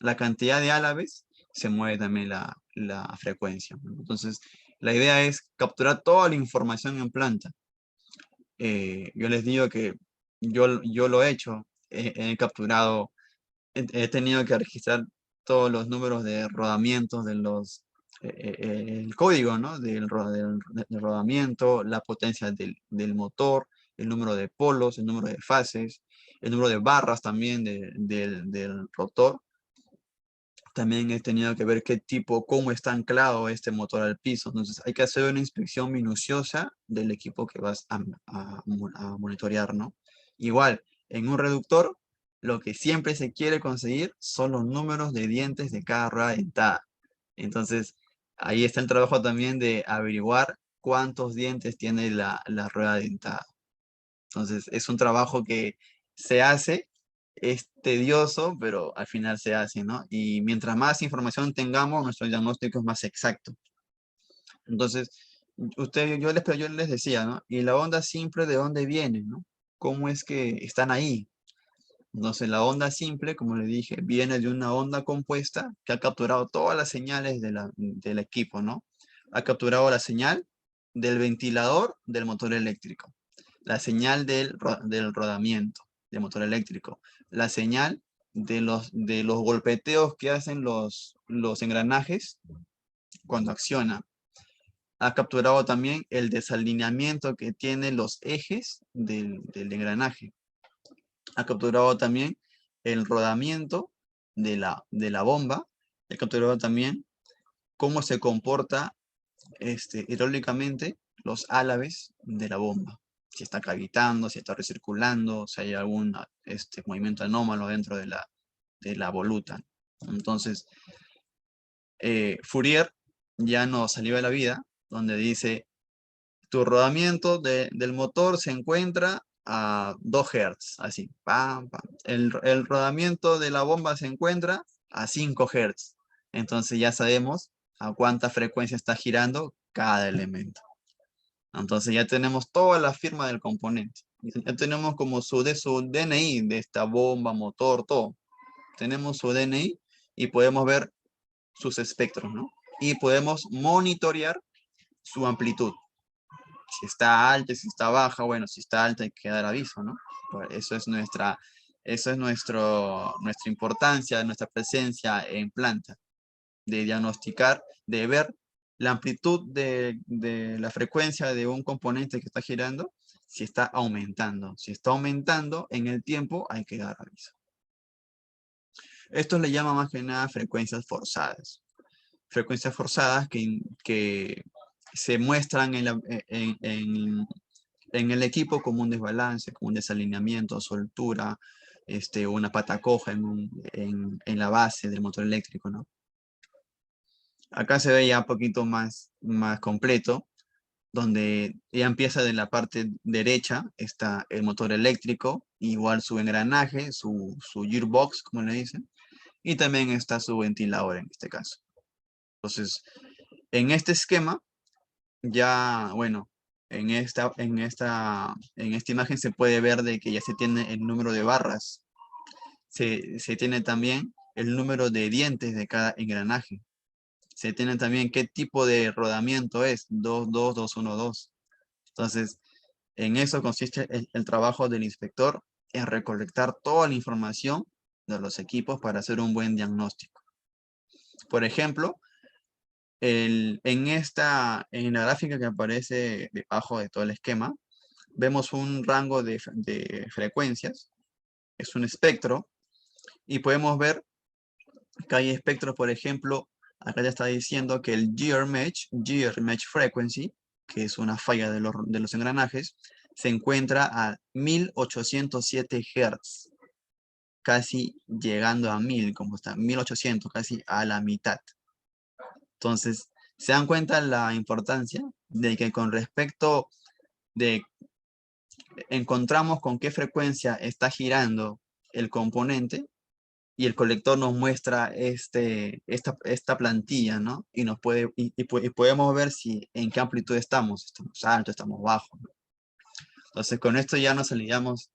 la cantidad de álabes, se mueve también la frecuencia. Entonces, la idea es capturar toda la información en planta. Yo les digo que yo lo he hecho, he capturado, he tenido que registrar todos los números de rodamientos de el código, ¿no? Del rodamiento, la potencia del motor, el número de polos, el número de fases, el número de barras también del rotor. También he tenido que ver cómo está anclado este motor al piso. Entonces hay que hacer una inspección minuciosa del equipo que vas a monitorear, ¿no? Igual, en un reductor, lo que siempre se quiere conseguir son los números de dientes de cada rueda dentada. Entonces, ahí está el trabajo también de averiguar cuántos dientes tiene la rueda dentada. Entonces, es un trabajo que se hace, es tedioso, pero al final se hace, ¿no? Y mientras más información tengamos, nuestro diagnóstico es más exacto. Entonces, yo les decía, ¿no? ¿Y la onda simple de dónde viene, no? ¿Cómo es que están ahí? Entonces, la onda simple, como le dije, viene de una onda compuesta que ha capturado todas las señales del equipo, ¿no? Ha capturado la señal del ventilador del motor eléctrico, la señal del rodamiento del motor eléctrico, la señal de los golpeteos que hacen los engranajes cuando accionan. Ha capturado también el desalineamiento que tienen los ejes del engranaje. Ha capturado también el rodamiento de la bomba. Ha capturado también cómo se comporta hidráulicamente los álabes de la bomba. Si está cavitando, si está recirculando, si hay algún movimiento anómalo dentro de la voluta. Entonces, Fourier ya nos salió de la vida, donde dice, tu rodamiento del motor se encuentra a 2 Hz, así, pam, pam. El rodamiento de la bomba se encuentra a 5 Hz. Entonces ya sabemos a cuánta frecuencia está girando cada elemento. Entonces ya tenemos toda la firma del componente. Ya tenemos como su DNI de esta bomba, motor, todo. Tenemos su DNI y podemos ver sus espectros, ¿no? Y podemos monitorear su amplitud. Si está alta, si está baja, bueno, si está alta hay que dar aviso, ¿no? Eso es nuestra importancia, nuestra presencia en planta, de diagnosticar, de ver la amplitud de la frecuencia de un componente que está girando, si está aumentando. Si está aumentando en el tiempo, hay que dar aviso. Esto le llama más que nada frecuencias forzadas. Frecuencias forzadas que se muestran en el equipo como un desbalance, como un desalineamiento, soltura, una pata coja en la base del motor eléctrico, ¿no? Acá se ve ya un poquito más completo, donde ya empieza de la parte derecha, está el motor eléctrico, igual su engranaje, su gearbox, como le dicen, y también está su ventilador en este caso. Entonces, en este esquema, ya, bueno, en esta imagen se puede ver de que ya se tiene el número de barras, se tiene también el número de dientes de cada engranaje. Se tiene también qué tipo de rodamiento es, 2, 2, 2, 1, 2. Entonces, en eso consiste el trabajo del inspector, es recolectar toda la información de los equipos para hacer un buen diagnóstico. Por ejemplo, en la gráfica que aparece debajo de todo el esquema, vemos un rango de frecuencias, es un espectro, y podemos ver que hay espectros, por ejemplo, acá ya está diciendo que el Gear Match Frequency, que es una falla de los engranajes, se encuentra a 1807 Hz, casi llegando a 1000, como está, 1800, casi a la mitad. Entonces, se dan cuenta la importancia de que con respecto de encontramos con qué frecuencia está girando el componente y el colector nos muestra esta plantilla, ¿no? Y podemos ver si en qué amplitud estamos altos, estamos bajos, ¿no? Entonces, con esto ya nos aliviamos.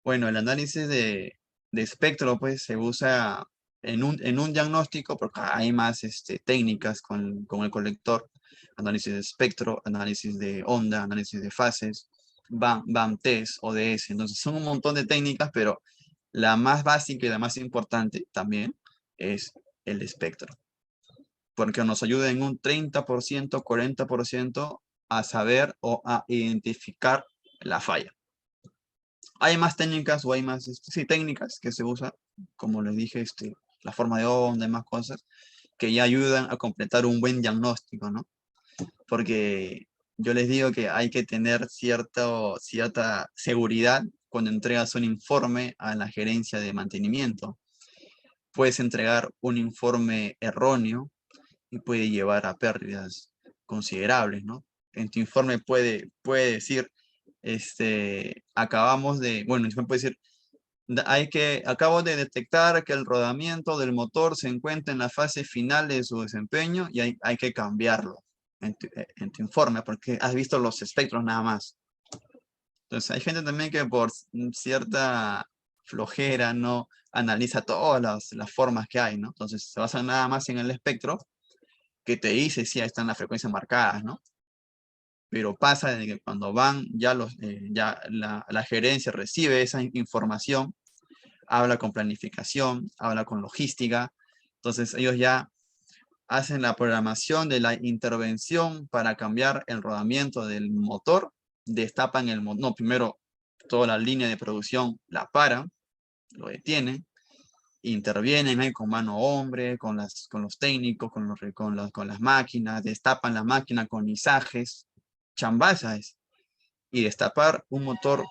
Bueno, el análisis de espectro, pues, se usa en un diagnóstico, porque hay más técnicas con el colector: análisis de espectro, análisis de onda, análisis de fases, BAM test, ODS. Entonces, son un montón de técnicas, pero la más básica y la más importante también es el espectro, porque nos ayuda en un 30%, 40% a saber o a identificar la falla. Hay más técnicas o hay más, sí, técnicas que se usan, como les dije, la forma de onda y más cosas, que ya ayudan a completar un buen diagnóstico, ¿no? Porque yo les digo que hay que tener cierta seguridad cuando entregas un informe a la gerencia de mantenimiento. Puedes entregar un informe erróneo y puede llevar a pérdidas considerables, ¿no? En tu informe puede decir, bueno, puede decir, acabo de detectar que el rodamiento del motor se encuentra en la fase final de su desempeño y hay que cambiarlo en tu informe, porque has visto los espectros nada más. Entonces, hay gente también que por cierta flojera no analiza todas las formas que hay, ¿no? Entonces, se basa nada más en el espectro, que te dice si ahí están las frecuencias marcadas, ¿no? Pero pasa de que cuando van, ya la gerencia recibe esa información, habla con planificación, habla con logística. Entonces, ellos ya hacen la programación de la intervención para cambiar el rodamiento del motor, destapan el motor, no, primero toda la línea de producción la paran, lo detienen, intervienen ahí con mano hombre, con los técnicos, con las máquinas, destapan la máquina con izajes, chambazas, y destapar un motor,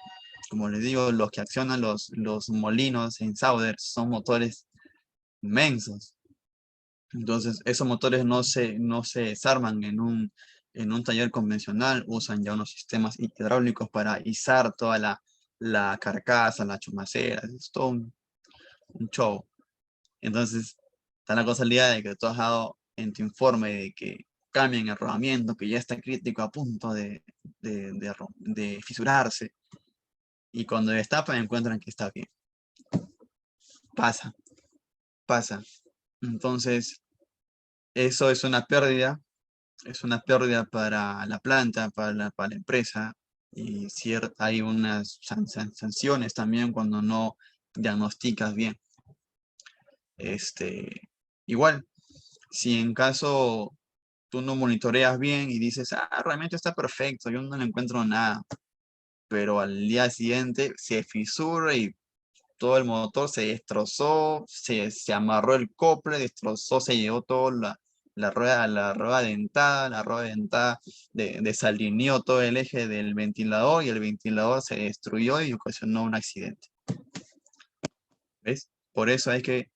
como les digo, los que accionan los molinos en Sauder son motores inmensos. Entonces, esos motores no se desarman en un taller convencional, usan ya unos sistemas hidráulicos para izar toda la carcasa, la chumacera, es todo un show. Entonces, está la casualidad de que tú has dado en tu informe de que cambian el rodamiento, que ya está crítico a punto de fisurarse, y cuando destapan encuentran que está bien. Pasa. Entonces, eso es una pérdida para la planta, para la empresa, y hay unas sanciones también cuando no diagnosticas bien. Igual, si en caso tú no monitoreas bien y dices, realmente está perfecto, yo no le encuentro nada, pero al día siguiente se fisura y todo el motor se destrozó, se amarró el cople, destrozó, se llevó toda la rueda dentada desalineó todo el eje del ventilador y el ventilador se destruyó y ocasionó un accidente. ¿Ves? Por eso hay que,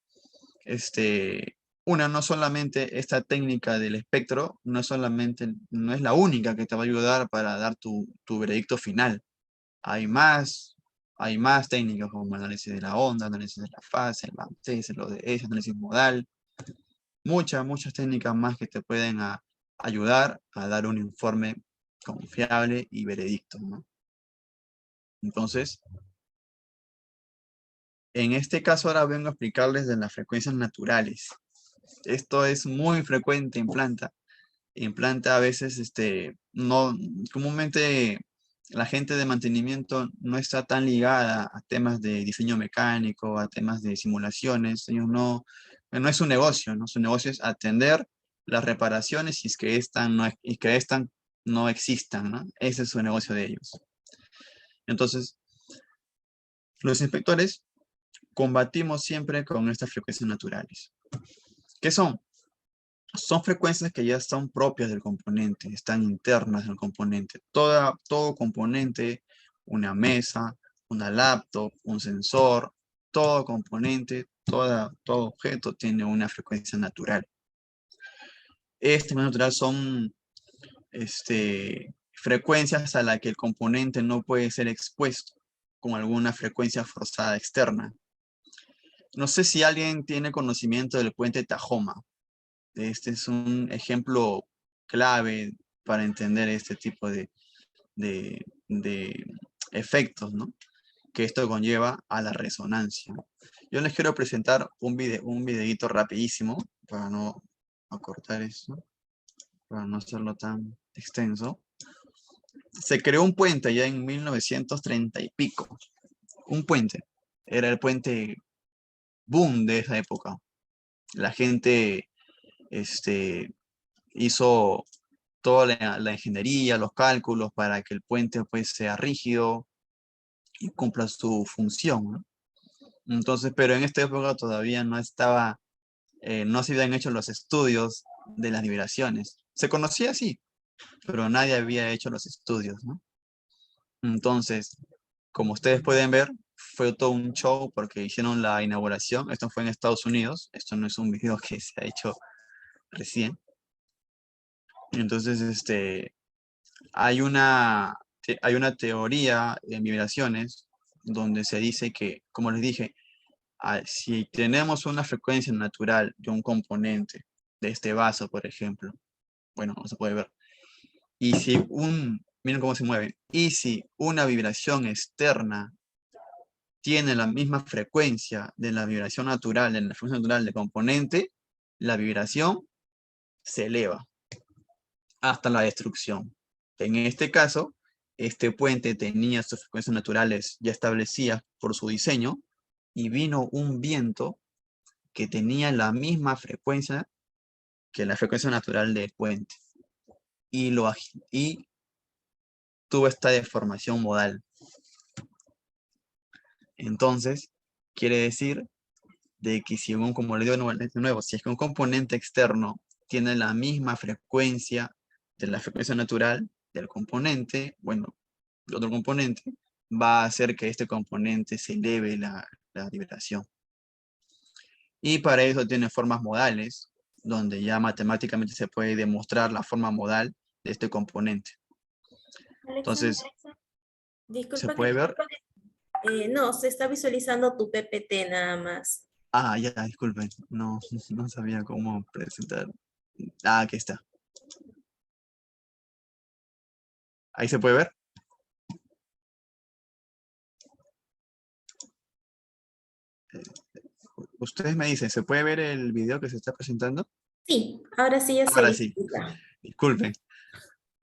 no solamente esta técnica del espectro, no es la única que te va a ayudar para dar tu veredicto final. Hay más técnicas como análisis de la onda, análisis de la fase, el BAM test, el ODS, análisis modal. Muchas técnicas más que te pueden ayudar a dar un informe confiable y veredicto, ¿no? Entonces, en este caso ahora vengo a explicarles de las frecuencias naturales. Esto es muy frecuente en planta. En planta a veces, comúnmente la gente de mantenimiento no está tan ligada a temas de diseño mecánico, a temas de simulaciones. Ellos no es su negocio, ¿no? Su negocio es atender las reparaciones y es que estas no existan, ¿no? Ese es su negocio de ellos. Entonces, los inspectores combatimos siempre con estas frecuencias naturales. ¿Qué son? Son frecuencias que ya son propias del componente, están internas del componente. Todo componente, una mesa, una laptop, un sensor, todo componente, todo objeto tiene una frecuencia natural. Esta frecuencia natural son frecuencias a las que el componente no puede ser expuesto con alguna frecuencia forzada externa. No sé si alguien tiene conocimiento del puente Tajoma. Este es un ejemplo clave para entender este tipo de efectos, ¿no? Que esto conlleva a la resonancia. Yo les quiero presentar un videíto rapidísimo para no acortar esto, para no hacerlo tan extenso. Se creó un puente ya en 1930 y pico. Un puente. Era el puente boom de esa época. La gente hizo toda la ingeniería, los cálculos para que el puente pues sea rígido y cumpla su función, ¿no? Entonces, pero en esta época todavía no se habían hecho los estudios de las vibraciones. Se conocía así, pero nadie había hecho los estudios, ¿no? Entonces, como ustedes pueden ver, fue todo un show porque hicieron la inauguración. Esto fue en Estados Unidos. Esto no es un video que se ha hecho recién. Entonces, hay una teoría en vibraciones donde se dice que, como les dije, si tenemos una frecuencia natural de un componente, de este vaso, por ejemplo, bueno, no se puede ver, miren cómo se mueve, y si una vibración externa tiene la misma frecuencia de la vibración natural, de la frecuencia natural del componente, la vibración se eleva hasta la destrucción. En este caso, este puente tenía sus frecuencias naturales ya establecidas por su diseño y vino un viento que tenía la misma frecuencia que la frecuencia natural del puente y tuvo esta deformación modal. Entonces, quiere decir de que si como le digo de nuevo, si es que un componente externo tiene la misma frecuencia de la frecuencia natural del componente, bueno, el otro componente, va a hacer que este componente se eleve la vibración. Y para eso tiene formas modales, donde ya matemáticamente se puede demostrar la forma modal de este componente. Alexander, Entonces, ¿se disculpa que puede ver? no, se está visualizando tu PPT nada más. Ah, ya, disculpen, no, no sabía cómo presentar. Ah, aquí está. Ahí se puede ver. Ustedes me dicen, ¿se puede ver el video que se está presentando? Sí, ahora sí ya se Ahora sí, visualiza. disculpen.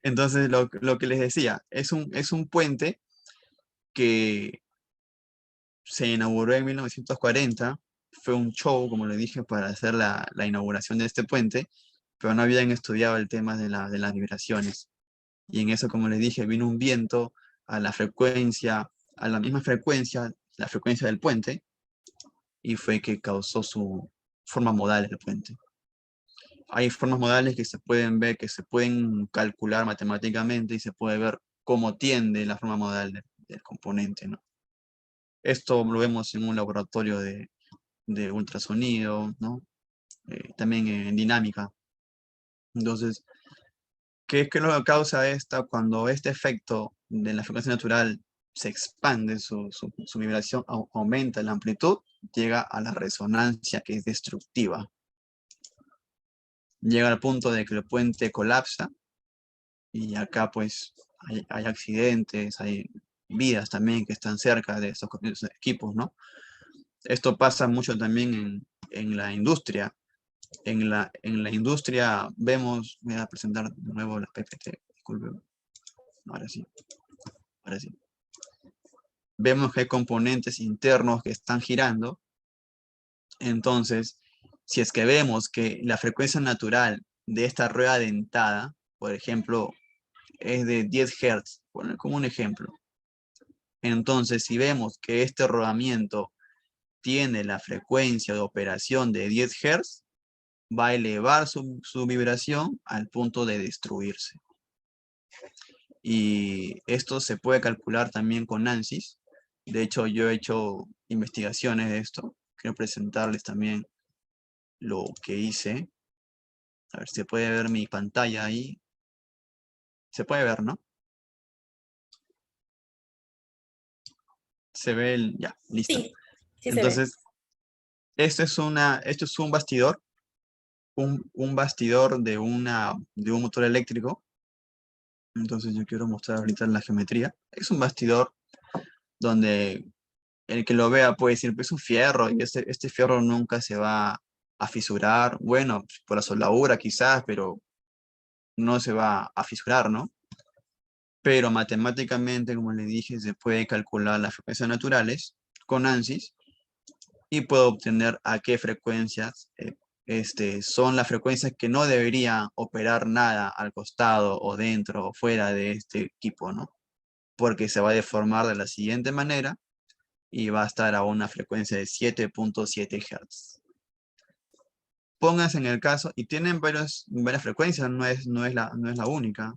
Entonces, lo que les decía, es un puente que se inauguró en 1940. Fue un show, como le dije, para hacer la inauguración de este puente, pero no habían estudiado el tema de las vibraciones. Y en eso, como les dije, vino un viento a la misma frecuencia, la frecuencia del puente, y fue que causó su forma modal del puente. Hay formas modales que se pueden ver, que se pueden calcular matemáticamente y se puede ver cómo tiende la forma modal del componente, ¿no? Esto lo vemos en un laboratorio de ultrasonido, ¿no? También en dinámica. Entonces, ¿qué es lo que causa cuando este efecto de la frecuencia natural se expande, su vibración aumenta la amplitud, llega a la resonancia que es destructiva. Llega al punto de que el puente colapsa y acá pues hay accidentes, hay vidas también que están cerca de estos equipos, ¿no? Esto pasa mucho también en la industria. En la industria vemos, voy a presentar de nuevo la PPT, disculpen, ahora sí. Ahora sí. Vemos que hay componentes internos que están girando. Entonces, si es que vemos que la frecuencia natural de esta rueda dentada, por ejemplo, es de 10 Hz, poner como un ejemplo. Entonces, si vemos que este rodamiento tiene la frecuencia de operación de 10 Hz, va a elevar su vibración al punto de destruirse. Y esto se puede calcular también con ANSYS. De hecho, yo he hecho investigaciones de esto. Quiero presentarles también lo que hice. A ver si se puede ver mi pantalla ahí. Se puede ver, ¿no? Se ve el... Ya, listo. Sí, sí se ve. Entonces, esto es un bastidor. Un bastidor de un motor eléctrico. Entonces yo quiero mostrar ahorita la geometría. Es un bastidor donde el que lo vea puede decir, pues es un fierro y este fierro nunca se va a fisurar. Bueno, por la soldadura quizás, pero no se va a fisurar, ¿no? Pero matemáticamente, como le dije, se puede calcular las frecuencias naturales con ANSYS y puedo obtener a qué frecuencias son las frecuencias que no debería operar nada al costado o dentro o fuera de este equipo, ¿no? Porque se va a deformar de la siguiente manera y va a estar a una frecuencia de 7.7 Hz. Pónganse en el caso, y tienen varias frecuencias, no es la única.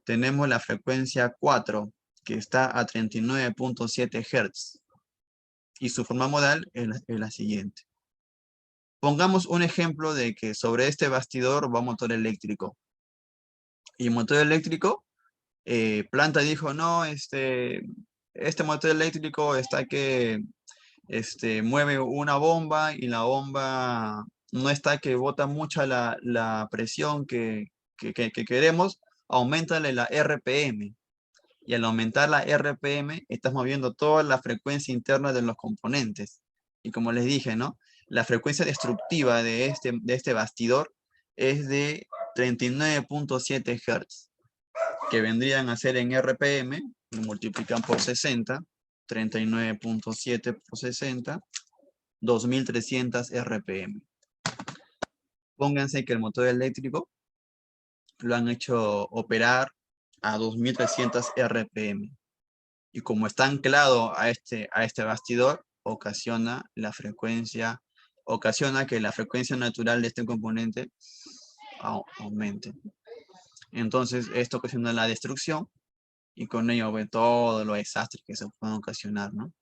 Tenemos la frecuencia 4, que está a 39.7 Hz. Y su forma modal es la siguiente. Pongamos un ejemplo de que sobre este bastidor va un motor eléctrico. Y el motor eléctrico, planta dijo, no, este motor eléctrico está que mueve una bomba y la bomba no está que bota mucha la presión que queremos, aumentale la RPM. Y al aumentar la RPM, estás moviendo toda la frecuencia interna de los componentes. Y como les dije, ¿no? La frecuencia destructiva de este bastidor es de 39.7 Hz, que vendrían a ser en RPM, lo multiplican por 60, 39.7 por 60, 2300 RPM. Pónganse que el motor eléctrico lo han hecho operar a 2300 RPM. Y como está anclado a este bastidor, ocasiona que la frecuencia natural de este componente aumente. Entonces, esto ocasiona la destrucción y con ello ve todo lo desastre que se pueden ocasionar, ¿no?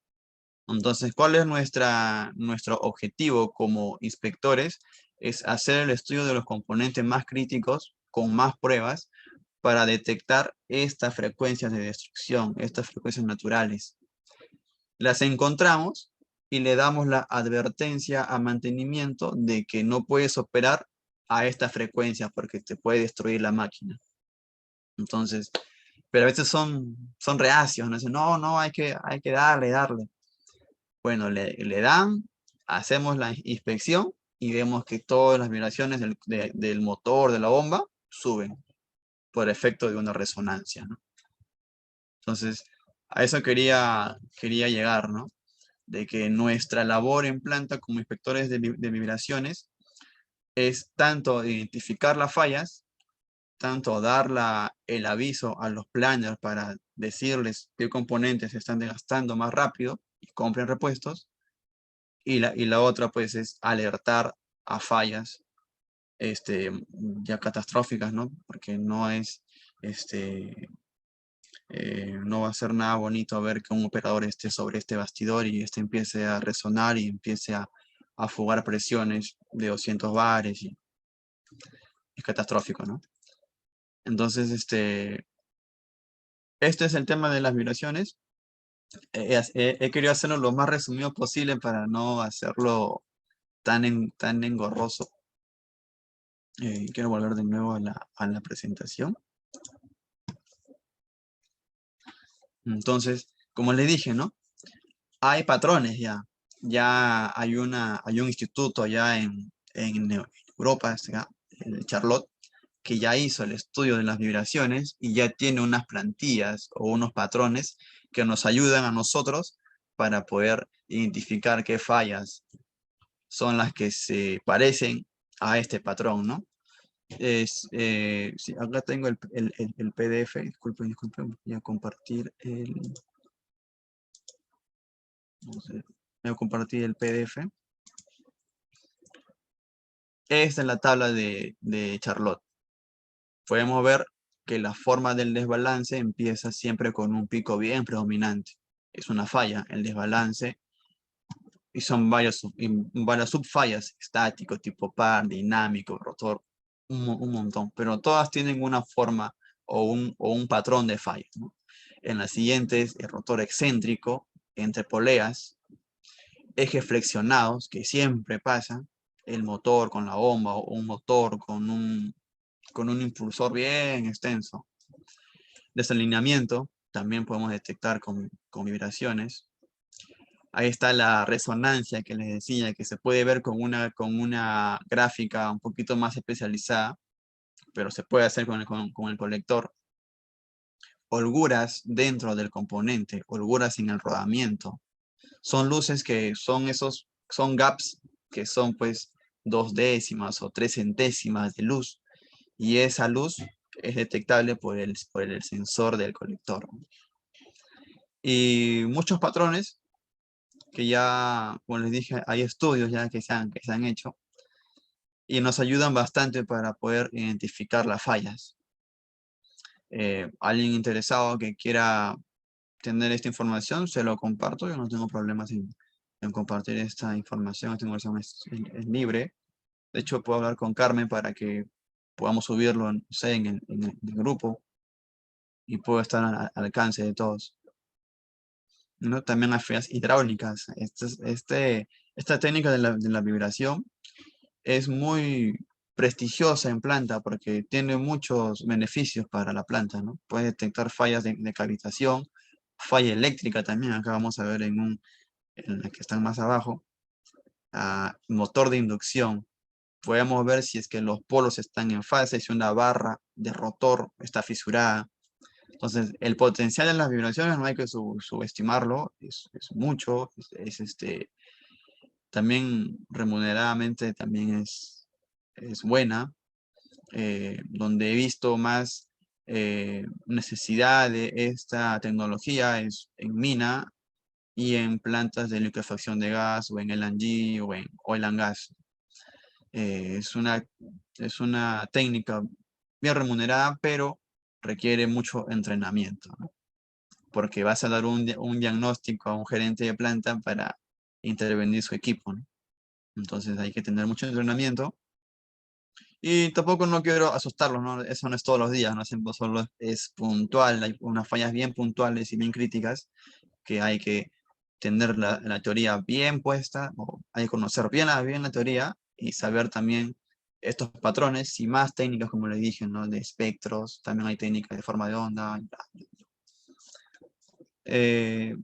Entonces, ¿cuál es nuestro objetivo como inspectores? Es hacer el estudio de los componentes más críticos con más pruebas para detectar estas frecuencias de destrucción, estas frecuencias naturales. Las encontramos y le damos la advertencia a mantenimiento de que no puedes operar a esta frecuencia porque te puede destruir la máquina. Entonces, pero a veces son reacios, ¿no? Dicen, no, hay que darle. Bueno, le dan, hacemos la inspección y vemos que todas las vibraciones del motor, de la bomba, suben por efecto de una resonancia, ¿no? Entonces, a eso quería llegar, ¿no? De que nuestra labor en planta como inspectores de vibraciones es tanto identificar las fallas, tanto dar el aviso a los planners para decirles qué componentes se están desgastando más rápido y compren repuestos, y la otra pues es alertar a fallas ya catastróficas, ¿no? Porque no va a ser nada bonito ver que un operador esté sobre este bastidor y empiece a resonar y empiece a fugar presiones de 200 bares y es catastrófico, ¿no? Entonces, este es el tema de las vibraciones. He querido hacerlo lo más resumido posible para no hacerlo tan engorroso. Quiero volver de nuevo a la presentación. Entonces, como les dije, ¿no? Hay patrones ya. Ya hay un instituto allá en Europa, en Charlotte, que ya hizo el estudio de las vibraciones y ya tiene unas plantillas o unos patrones que nos ayudan a nosotros para poder identificar qué fallas son las que se parecen a este patrón, ¿no? Sí, acá tengo el PDF, disculpen, voy a compartir voy a compartir el PDF. Esta es la tabla de Charlotte. Podemos ver que la forma del desbalance empieza siempre con un pico bien predominante. Es una falla, el desbalance, y son varias subfallas, estático, tipo par, dinámico, rotor, un montón, pero todas tienen una forma o un patrón de falla, ¿no? En las siguientes, el rotor excéntrico, entre poleas, ejes flexionados, que siempre pasa, el motor con la bomba o un motor con un impulsor bien extenso. Desalineamiento, también podemos detectar con vibraciones. Ahí está la resonancia que les decía, que se puede ver con una gráfica un poquito más especializada, pero se puede hacer con el colector. Holguras dentro del componente, holguras en el rodamiento. Son luces que son gaps que son pues 2 décimas o 3 centésimas de luz, y esa luz es detectable por el sensor del colector. Y muchos patrones que ya, como les dije, hay estudios ya que se han hecho y nos ayudan bastante para poder identificar las fallas. Alguien interesado que quiera tener esta información, se lo comparto. Yo no tengo problemas en compartir esta información. Esta información es libre. De hecho, puedo hablar con Carmen para que podamos subirlo, no sé, en el grupo, y puedo estar al alcance de todos, ¿no? También las fallas hidráulicas. Esta técnica de la vibración es muy prestigiosa en planta porque tiene muchos beneficios para la planta, ¿no? Puede detectar fallas de cavitación, falla eléctrica también. Acá vamos a ver en la que están más abajo, motor de inducción. Podemos ver si es que los polos están en fase, si una barra de rotor está fisurada. Entonces, el potencial de las vibraciones no hay que subestimarlo, es mucho, también remuneradamente también es buena. Donde he visto más necesidad de esta tecnología es en mina y en plantas de liquefacción de gas, o en LNG, o en oil and gas. Es una técnica bien remunerada, pero requiere mucho entrenamiento, ¿no? Porque vas a dar un diagnóstico a un gerente de planta para intervenir su equipo, ¿no? Entonces hay que tener mucho entrenamiento. Y tampoco no quiero asustarlos, ¿no? Eso no es todos los días, no siempre solo es puntual. Hay unas fallas bien puntuales y bien críticas que hay que tener la teoría bien puesta, o hay que conocer bien la teoría y saber también estos patrones y más técnicas, como les dije, ¿no? De espectros, también hay técnicas de forma de onda. Eh,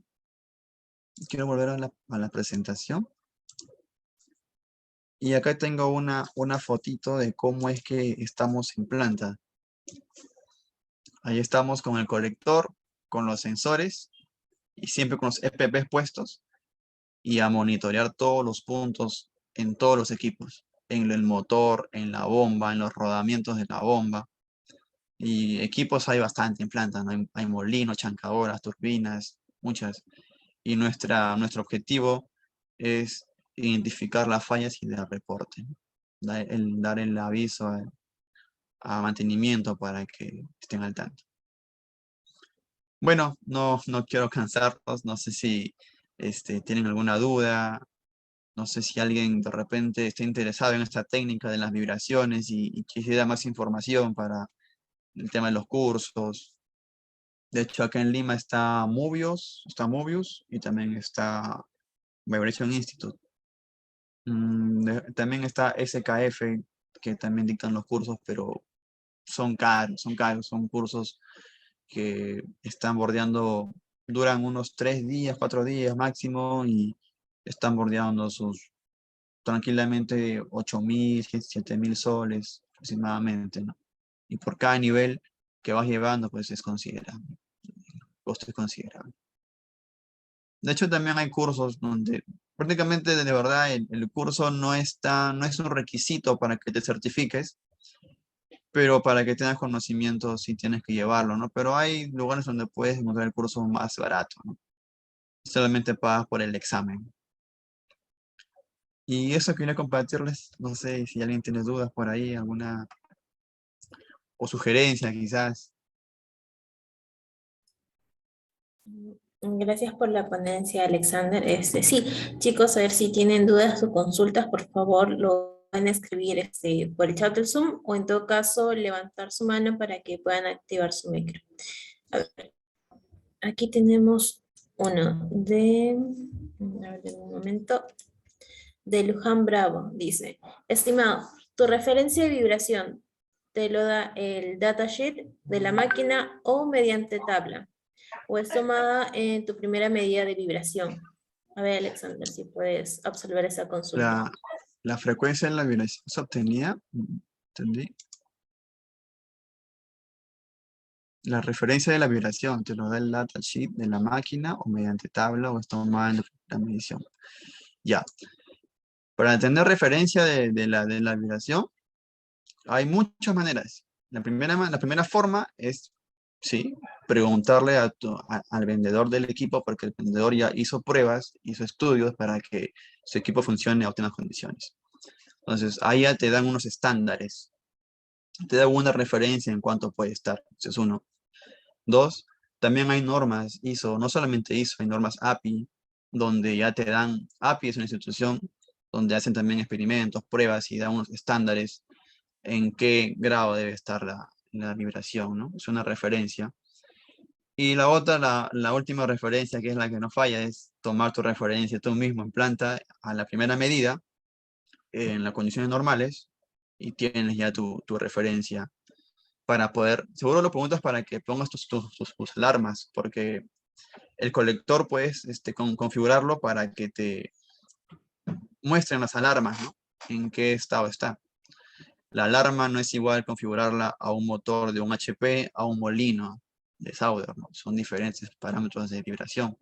Quiero volver a la presentación. Y acá tengo una fotito de cómo es que estamos en planta. Ahí estamos con el colector, con los sensores y siempre con los EPPs puestos, y a monitorear todos los puntos en todos los equipos, en el motor, en la bomba, en los rodamientos de la bomba. Y equipos hay bastante en planta, ¿no? Hay molinos, chancadoras, turbinas, muchas. Y nuestro objetivo es identificar las fallas y dar reporte, ¿no? Dar el aviso a mantenimiento para que estén al tanto. Bueno, no quiero cansarlos, no sé si tienen alguna duda, no sé si alguien de repente está interesado en esta técnica de las vibraciones y quisiera más información para el tema de los cursos. De hecho, acá en Lima está Mobius y también está Vibration Institute. También está SKF, que también dictan los cursos, pero son cursos que están bordeando, duran unos 3 días, 4 días máximo, y están bordeando tranquilamente 8.000, 7.000 soles aproximadamente, ¿no? Y por cada nivel que vas llevando, pues es considerable. El costo es considerable. De hecho, también hay cursos donde prácticamente de verdad el curso no es un requisito para que te certifiques, pero para que tengas conocimiento sí tienes que llevarlo, ¿no? Pero hay lugares donde puedes encontrar el curso más barato, ¿no? Solamente pagas por el examen. Y eso quería compartirles, no sé si alguien tiene dudas por ahí, alguna o sugerencia quizás. Gracias por la ponencia, Alexander. Sí, chicos, a ver si tienen dudas o consultas, por favor, lo pueden escribir por el chat del Zoom o en todo caso levantar su mano para que puedan activar su micro. A ver, aquí tenemos uno a ver, un momento, de Luján Bravo. Dice, estimado, tu referencia de vibración te lo da el datasheet de la máquina o mediante tabla o es tomada en tu primera medida de vibración. A ver, Alexander, si puedes observar esa consulta. La frecuencia de la vibración se obtenía, ¿entendí? La referencia de la vibración te lo da el datasheet de la máquina o mediante tabla o es tomada en la medición. Ya. Para entender referencia de la vibración, hay muchas maneras. La primera forma es, sí, preguntarle al vendedor del equipo, porque el vendedor ya hizo pruebas, hizo estudios para que su equipo funcione a óptimas condiciones. Entonces, ahí ya te dan unos estándares, te da una referencia en cuánto puede estar. Eso es uno. Dos, también hay normas ISO, no solamente ISO, hay normas API, donde ya te dan, API es una institución donde hacen también experimentos, pruebas y dan unos estándares en qué grado debe estar la vibración, ¿no? Es una referencia. Y la otra, la última referencia, que es la que no falla, es tomar tu referencia tú mismo en planta a la primera medida, en las condiciones normales, y tienes ya tu referencia para poder, seguro lo preguntas para que pongas tus alarmas, porque el colector puedes configurarlo para que te muestren las alarmas, ¿no? En qué estado está. La alarma no es igual configurarla a un motor de un HP, a un molino de Sauder, ¿no? Son diferentes parámetros de vibración.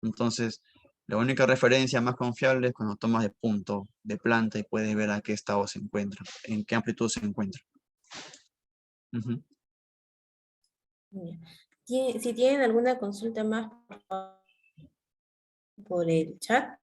Entonces, la única referencia más confiable es cuando tomas de punto de planta y puedes ver a qué estado se encuentra, en qué amplitud se encuentra. Ujú. Ya. Si tienen alguna consulta más, por favor, por el chat.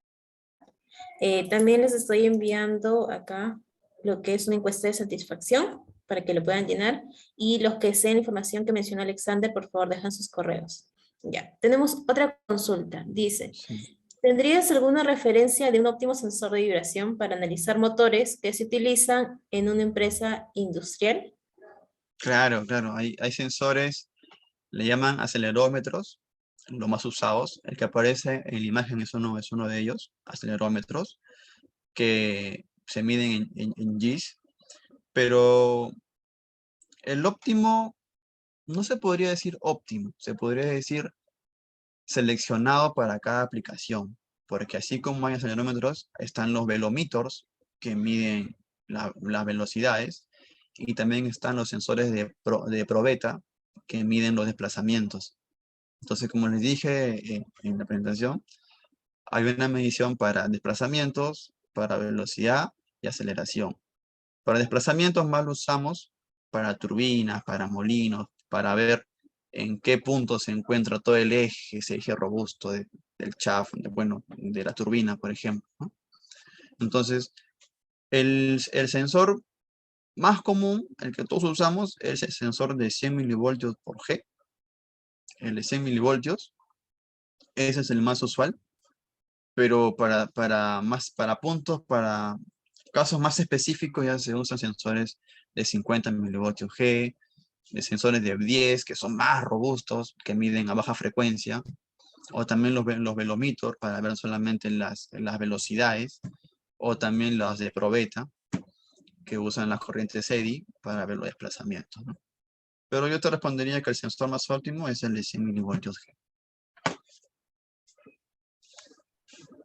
También les estoy enviando acá lo que es una encuesta de satisfacción para que lo puedan llenar y los que sean información que mencionó Alexander, por favor, dejan sus correos. Ya, tenemos otra consulta. Dice, Sí. ¿tendrías alguna referencia de un óptimo sensor de vibración para analizar motores que se utilizan en una empresa industrial? Claro, claro. Hay sensores, le llaman acelerómetros, los más usados. El que aparece en la imagen es uno de ellos, acelerómetros, que se miden en Gs, pero el óptimo no se podría decir óptimo, se podría decir seleccionado para cada aplicación, porque así como hay acelerómetros, están los velometers que miden las velocidades y también están los sensores de probeta que miden los desplazamientos. Entonces, como les dije en la presentación, hay una medición para desplazamientos, para velocidad y aceleración. Para desplazamientos más lo usamos para turbinas, para molinos, para ver en qué punto se encuentra todo el eje, ese eje robusto del shaft, bueno, de la turbina, por ejemplo, ¿no? Entonces, el sensor más común, el que todos usamos, es el sensor de 100 milivoltios por G, el de 100 milivoltios, ese es el más usual, pero para puntos, para casos más específicos ya se usan sensores de 50 milivoltios G, de sensores de 10 que son más robustos, que miden a baja frecuencia, o también los velometers para ver solamente las velocidades, o también los de probeta, que usan las corrientes EDI para ver los desplazamientos, ¿no? Pero yo te respondería que el sensor más óptimo es el de 100 milivoltios G.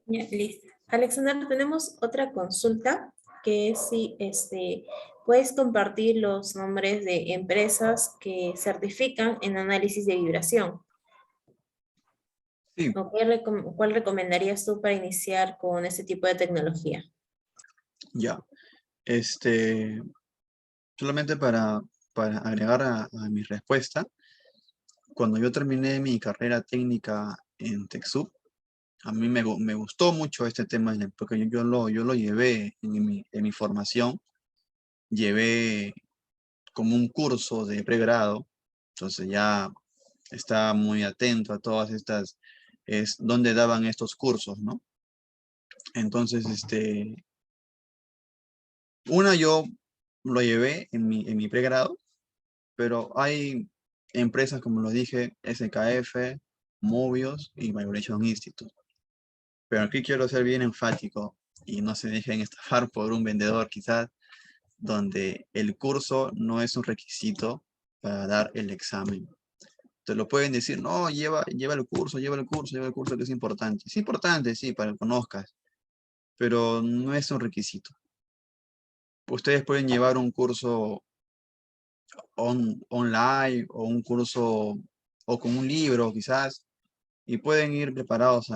Ya, listo. Alexander, tenemos otra consulta que es si ¿Puedes compartir los nombres de empresas que certifican en análisis de vibración? Sí, ¿O cuál recomendarías tú para iniciar con este tipo de tecnología? ya. Este, solamente para agregar a mi respuesta, cuando yo terminé mi carrera técnica en TechSoup, a mí me gustó mucho este tema, porque yo lo llevé en mi formación, llevé como un curso de pregrado, entonces ya estaba muy atento a todas estas, es donde daban estos cursos, ¿no? Entonces, yo lo llevé en mi pregrado, pero hay empresas, como lo dije, SKF, Mobius y Vibration Institute. Pero aquí quiero ser bien enfático y no se dejen estafar por un vendedor quizás, donde el curso no es un requisito para dar el examen. Te lo pueden decir, no, lleva el curso, lleva el curso, lleva el curso, que es importante. Es importante, sí, para que conozcas, pero no es un requisito. Ustedes pueden llevar un curso online o un curso o con un libro quizás y pueden ir preparados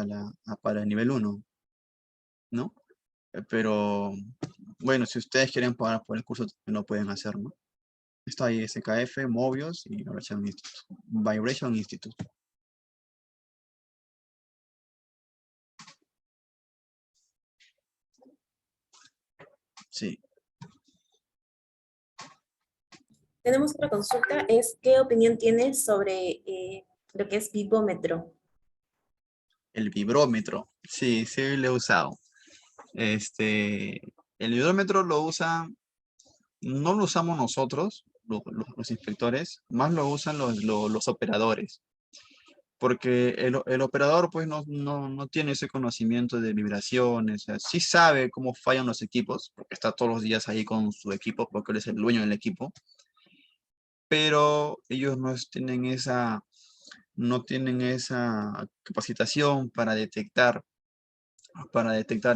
para el nivel uno, ¿no? Pero bueno, si ustedes quieren pagar por el curso, lo pueden hacer, ¿no? Está ahí SKF, Mobius y Vibration Institute. Vibration Institute. Sí. Tenemos otra consulta, es ¿qué opinión tienes sobre lo que es vibómetro? El vibrómetro. Sí, sí lo he usado. Este, el vibrómetro lo usan, no lo usamos nosotros, los inspectores, más lo usan los operadores. Porque el operador pues no tiene ese conocimiento de vibraciones, o sea, sí sabe cómo fallan los equipos, porque está todos los días ahí con su equipo, porque él es el dueño del equipo, pero ellos no tienen esa capacitación para detectar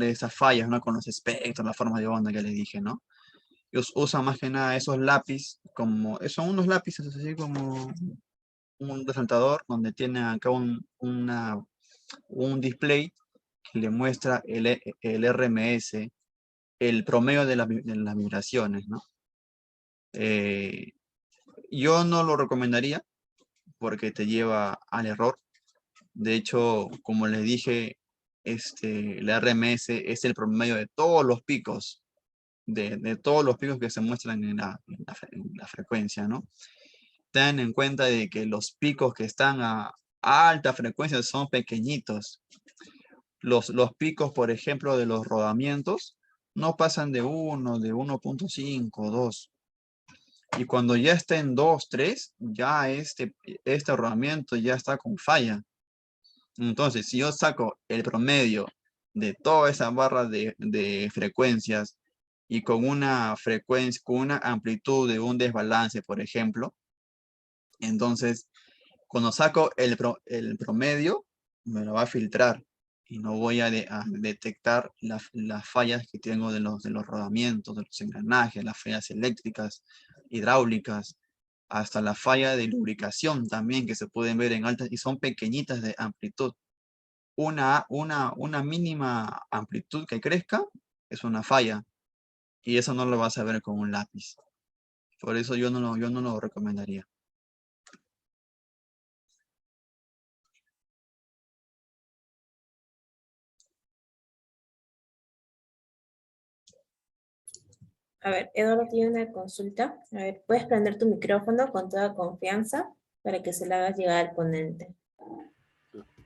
esas fallas, ¿no? Con los espectros, la forma de onda que les dije, ¿no? Ellos usan más que nada esos lápices, son unos lápices así como un resaltador, donde tiene acá un display que le muestra el RMS, el promedio de las vibraciones, ¿no? Eh, yo no lo recomendaría porque te lleva al error. De hecho, como les dije, el RMS es el promedio de todos los picos, de todos los picos que se muestran en la frecuencia, ¿no? Ten en cuenta de que los picos que están a alta frecuencia son pequeñitos. Los picos, por ejemplo, de los rodamientos no pasan de 1, de 1.5, 2. Y cuando ya está en 2, 3, ya este rodamiento ya está con falla. Entonces, si yo saco el promedio de toda esa barra de frecuencias y con una frecuencia, con una amplitud de un desbalance, por ejemplo, entonces cuando saco el promedio, me lo va a filtrar y no voy a detectar las fallas que tengo de los rodamientos, de los engranajes, las fallas eléctricas, hidráulicas, hasta la falla de lubricación también que se pueden ver en altas y son pequeñitas de amplitud. Una mínima amplitud que crezca es una falla y eso no lo vas a ver con un lápiz. Por eso yo no lo recomendaría. A ver, Eduardo tiene una consulta. A ver, puedes prender tu micrófono con toda confianza para que se la hagas llegar al ponente.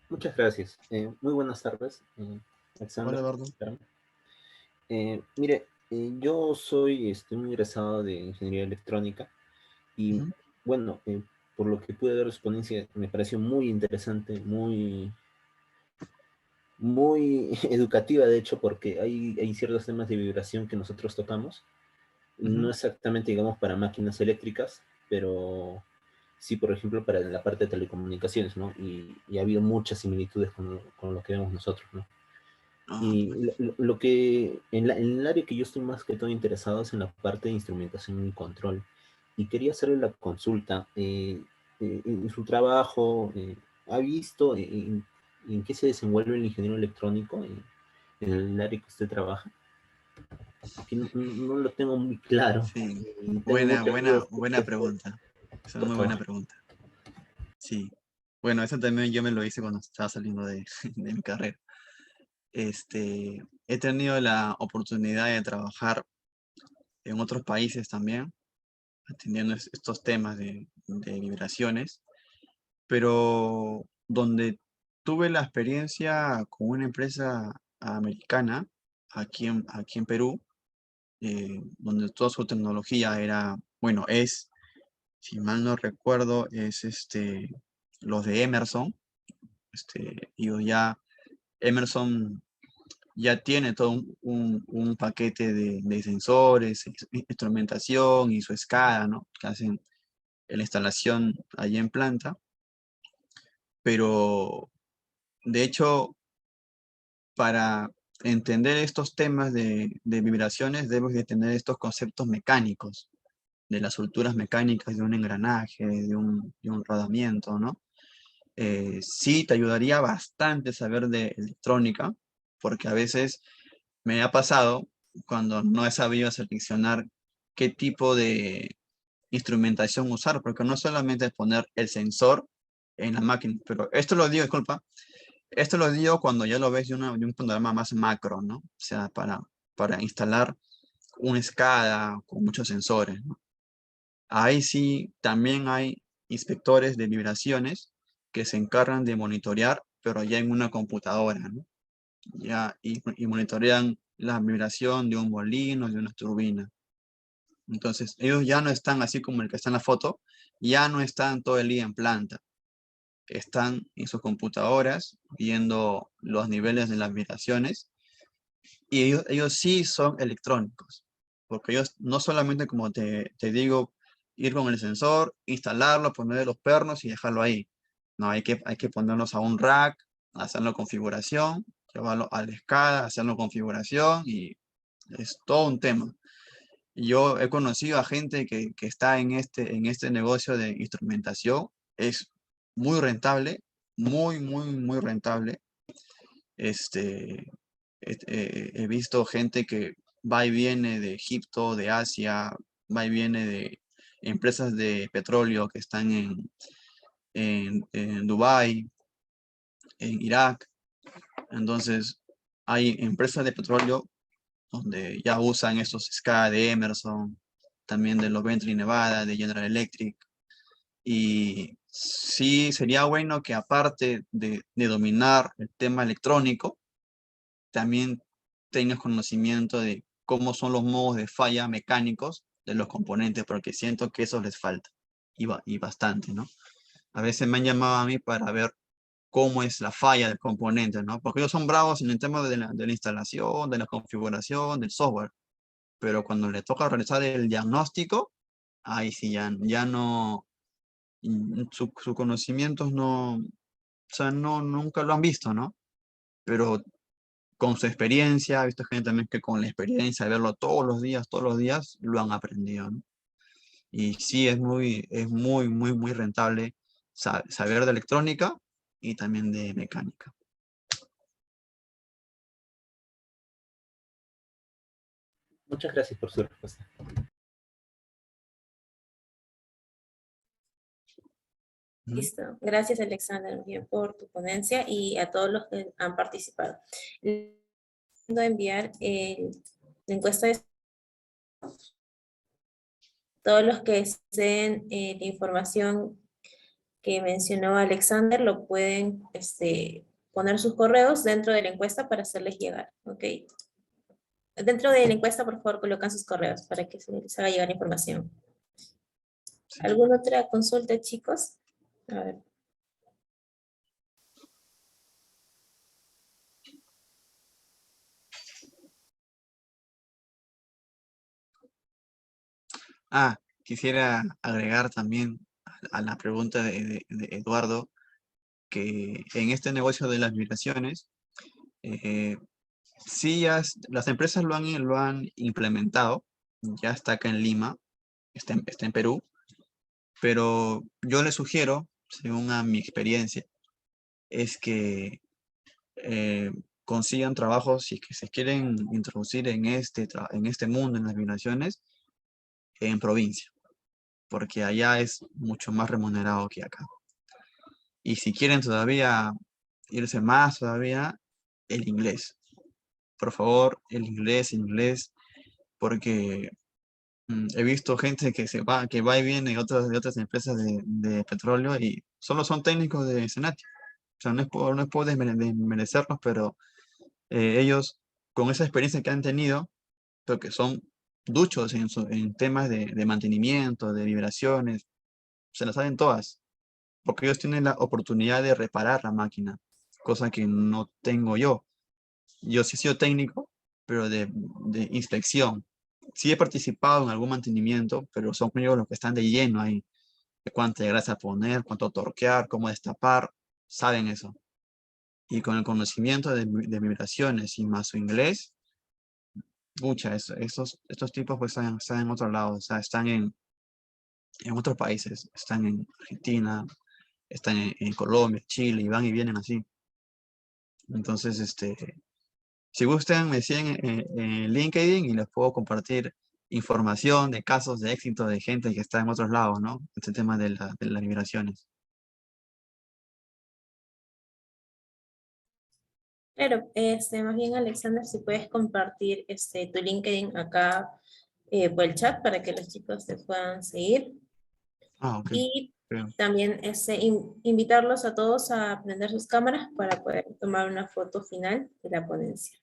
Muchas gracias. Muy buenas tardes, Hola, Alexander. Eduardo. Mire, yo soy un egresado de Ingeniería Electrónica y Ujú. bueno, por lo que pude ver su ponencia me pareció muy interesante, muy educativa de hecho, porque hay ciertos temas de vibración que nosotros tocamos, no Ujú. exactamente digamos para máquinas eléctricas, pero sí, por ejemplo, para la parte de telecomunicaciones, ¿no? Y ha habido muchas similitudes con lo que vemos nosotros, ¿no? Ah, Y lo que, en el área que yo estoy más que todo interesado es en la parte de instrumentación y control. Y quería hacerle la consulta. En su trabajo, ¿ha visto en qué se desenvuelve el ingeniero electrónico en el área que usted trabaja? Que no lo tengo muy claro. sí, Y tengo muchas dudas buena respecto pregunta. Es una a muy buena trabajar. pregunta. Sí. Bueno, eso también yo me lo hice cuando estaba saliendo de, de mi carrera. He tenido la oportunidad de trabajar en otros países también, atendiendo estos temas de vibraciones, pero donde tuve la experiencia con una empresa americana aquí en Perú, donde toda su tecnología era, bueno, es, si mal no recuerdo, es los de Emerson. Ellos ya, Emerson ya tiene todo un paquete de sensores, instrumentación y su escala, ¿no? Que hacen la instalación allí en planta, pero de hecho, para entender estos temas de vibraciones, debes de tener estos conceptos mecánicos, de las solturas mecánicas de un engranaje, de un rodamiento, ¿no? Sí, te ayudaría bastante saber de electrónica, porque a veces me ha pasado cuando no he sabido seleccionar qué tipo de instrumentación usar, porque no solamente es poner el sensor en la máquina, pero esto lo digo, disculpa, esto lo digo cuando ya lo ves de un panorama más macro, ¿no? O sea, para instalar una escala con muchos sensores, ¿no? Ahí sí, también hay inspectores de vibraciones que se encargan de monitorear, pero ya en una computadora, ¿no? Ya, y monitorean la vibración de un molino, de una turbina. Entonces, ellos ya no están así como el que está en la foto, ya no están todo el día en planta. Están en sus computadoras viendo los niveles de las vibraciones y ellos sí son electrónicos, porque ellos no solamente, como te digo, ir con el sensor, instalarlo, ponerle los pernos y dejarlo ahí. No, hay que ponerlos a un rack, hacerlo configuración, llevarlo a la escala, hacerlo configuración y es todo un tema. Yo he conocido a gente que está en este negocio de instrumentación, es muy rentable, muy rentable. Este, he visto gente que va y viene de Egipto, de Asia, va y viene de empresas de petróleo que están en Dubái, en Irak. Entonces, hay empresas de petróleo donde ya usan esos SCADA de Emerson, también de los Bentley Nevada, de General Electric. Y sí sería bueno que aparte de dominar el tema electrónico, también tengas conocimiento de cómo son los modos de falla mecánicos de los componentes, porque siento que eso les falta, y bastante, ¿no? A veces me han llamado a mí para ver cómo es la falla del componente, ¿no? Porque ellos son bravos en el tema de la instalación, de la configuración, del software, pero cuando le toca realizar el diagnóstico, ahí sí ya no, sus conocimientos no, o sea, no, nunca lo han visto, ¿no? Pero con su experiencia, he visto gente también que con la experiencia de verlo todos los días, lo han aprendido, ¿no? Y sí, muy rentable saber de electrónica y también de mecánica. Muchas gracias por su respuesta. Ujú. Listo. Gracias, Alexander, bien por tu ponencia y a todos los que han participado. Voy a enviar la encuesta de todos los que deseen la información que mencionó Alexander, lo pueden poner sus correos dentro de la encuesta para hacerles llegar, ¿ok? Dentro de la encuesta, por favor, colocan sus correos para que se les haga llegar la información. Sí. ¿Alguna otra consulta, chicos? A ver. Quisiera agregar también a la pregunta de Eduardo, que en este negocio de las migraciones, Sí, las empresas lo han implementado, ya está acá en Lima, está en Perú, pero yo les sugiero, según a mi experiencia, es que eh, consigan trabajos si es que se quieren introducir en este mundo, en las migraciones, en provincia, porque allá es mucho más remunerado que acá. Y si quieren todavía irse más todavía, el inglés. Por favor, el inglés, porque he visto gente que va y viene de otras empresas de petróleo y solo son técnicos de Senati. O sea, no es por desmerecerlos, pero ellos, con esa experiencia que han tenido, creo que son duchos en temas de mantenimiento, de vibraciones, se las saben todas, porque ellos tienen la oportunidad de reparar la máquina, cosa que no tengo yo. Yo sí he sido técnico, pero de inspección. Sí he participado en algún mantenimiento, pero son ellos los que están de lleno ahí. De cuánta grasa poner, cuánto torquear, cómo destapar, saben eso. Y con el conocimiento de vibraciones y más su inglés, mucha, estos tipos pues están en otro lado, o sea, están en otros países, están en Argentina, están en Colombia, Chile, y van y vienen así. Entonces, si gustan, me siguen en LinkedIn y les puedo compartir información de casos de éxito de gente que está en otros lados, ¿no? Este tema de las migraciones. Claro, más bien Alexander, si puedes compartir tu LinkedIn acá por el chat para que los chicos te puedan seguir. Ah, ok. Y Creo. también invitarlos a todos a prender sus cámaras para poder tomar una foto final de la ponencia.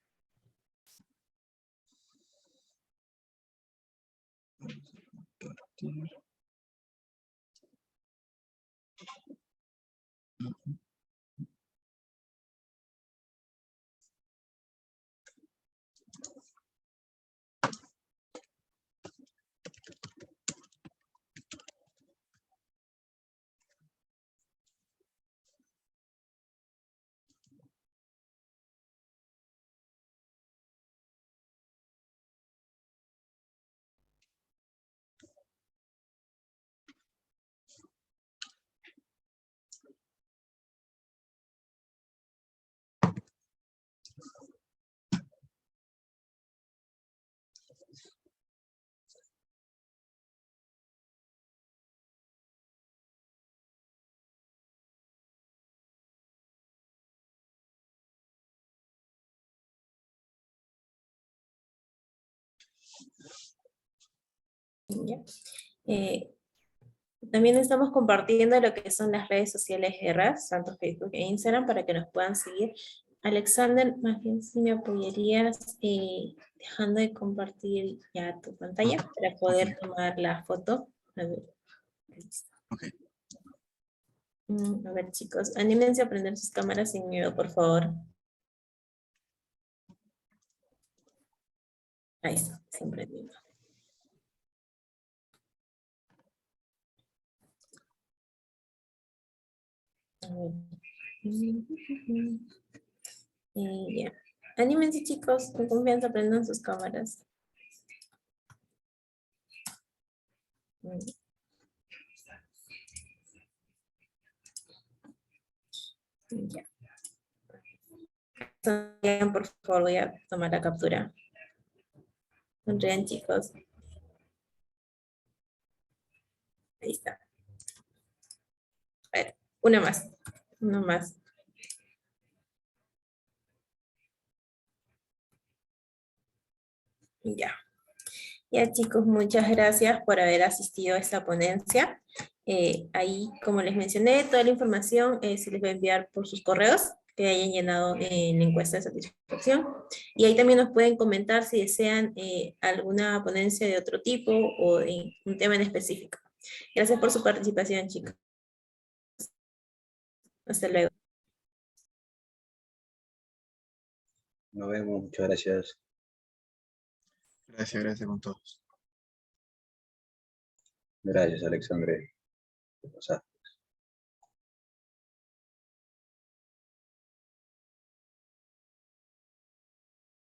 ¿Ya? Eh, También estamos compartiendo lo que son las redes sociales de RAS, tanto Facebook e Instagram, para que nos puedan seguir. Alexander, más bien si me apoyarías dejando de compartir ya tu Ah, pantalla para ok, poder tomar la foto. A ver, listo. ok. A ver, chicos, anímense a prender sus cámaras sin miedo, por favor. Ahí está, siempre prendido. A ver. Ya. Anímense, chicos, con confianza, prendan sus cámaras. Ya. Sonrían, por favor, voy a tomar la captura. Sonrían, chicos. Ahí está. A ver, una más. Una más. Ya. Ya, chicos, muchas gracias por haber asistido a esta ponencia. Ahí, como les mencioné, toda la información se les va a enviar por sus correos que hayan llenado en la encuesta de satisfacción. Y ahí también nos pueden comentar si desean alguna ponencia de otro tipo o en un tema en específico. Gracias por su participación, chicos. Hasta luego. Nos vemos, muchas gracias. Gracias con todos. Gracias, Alexandre. Por pasar.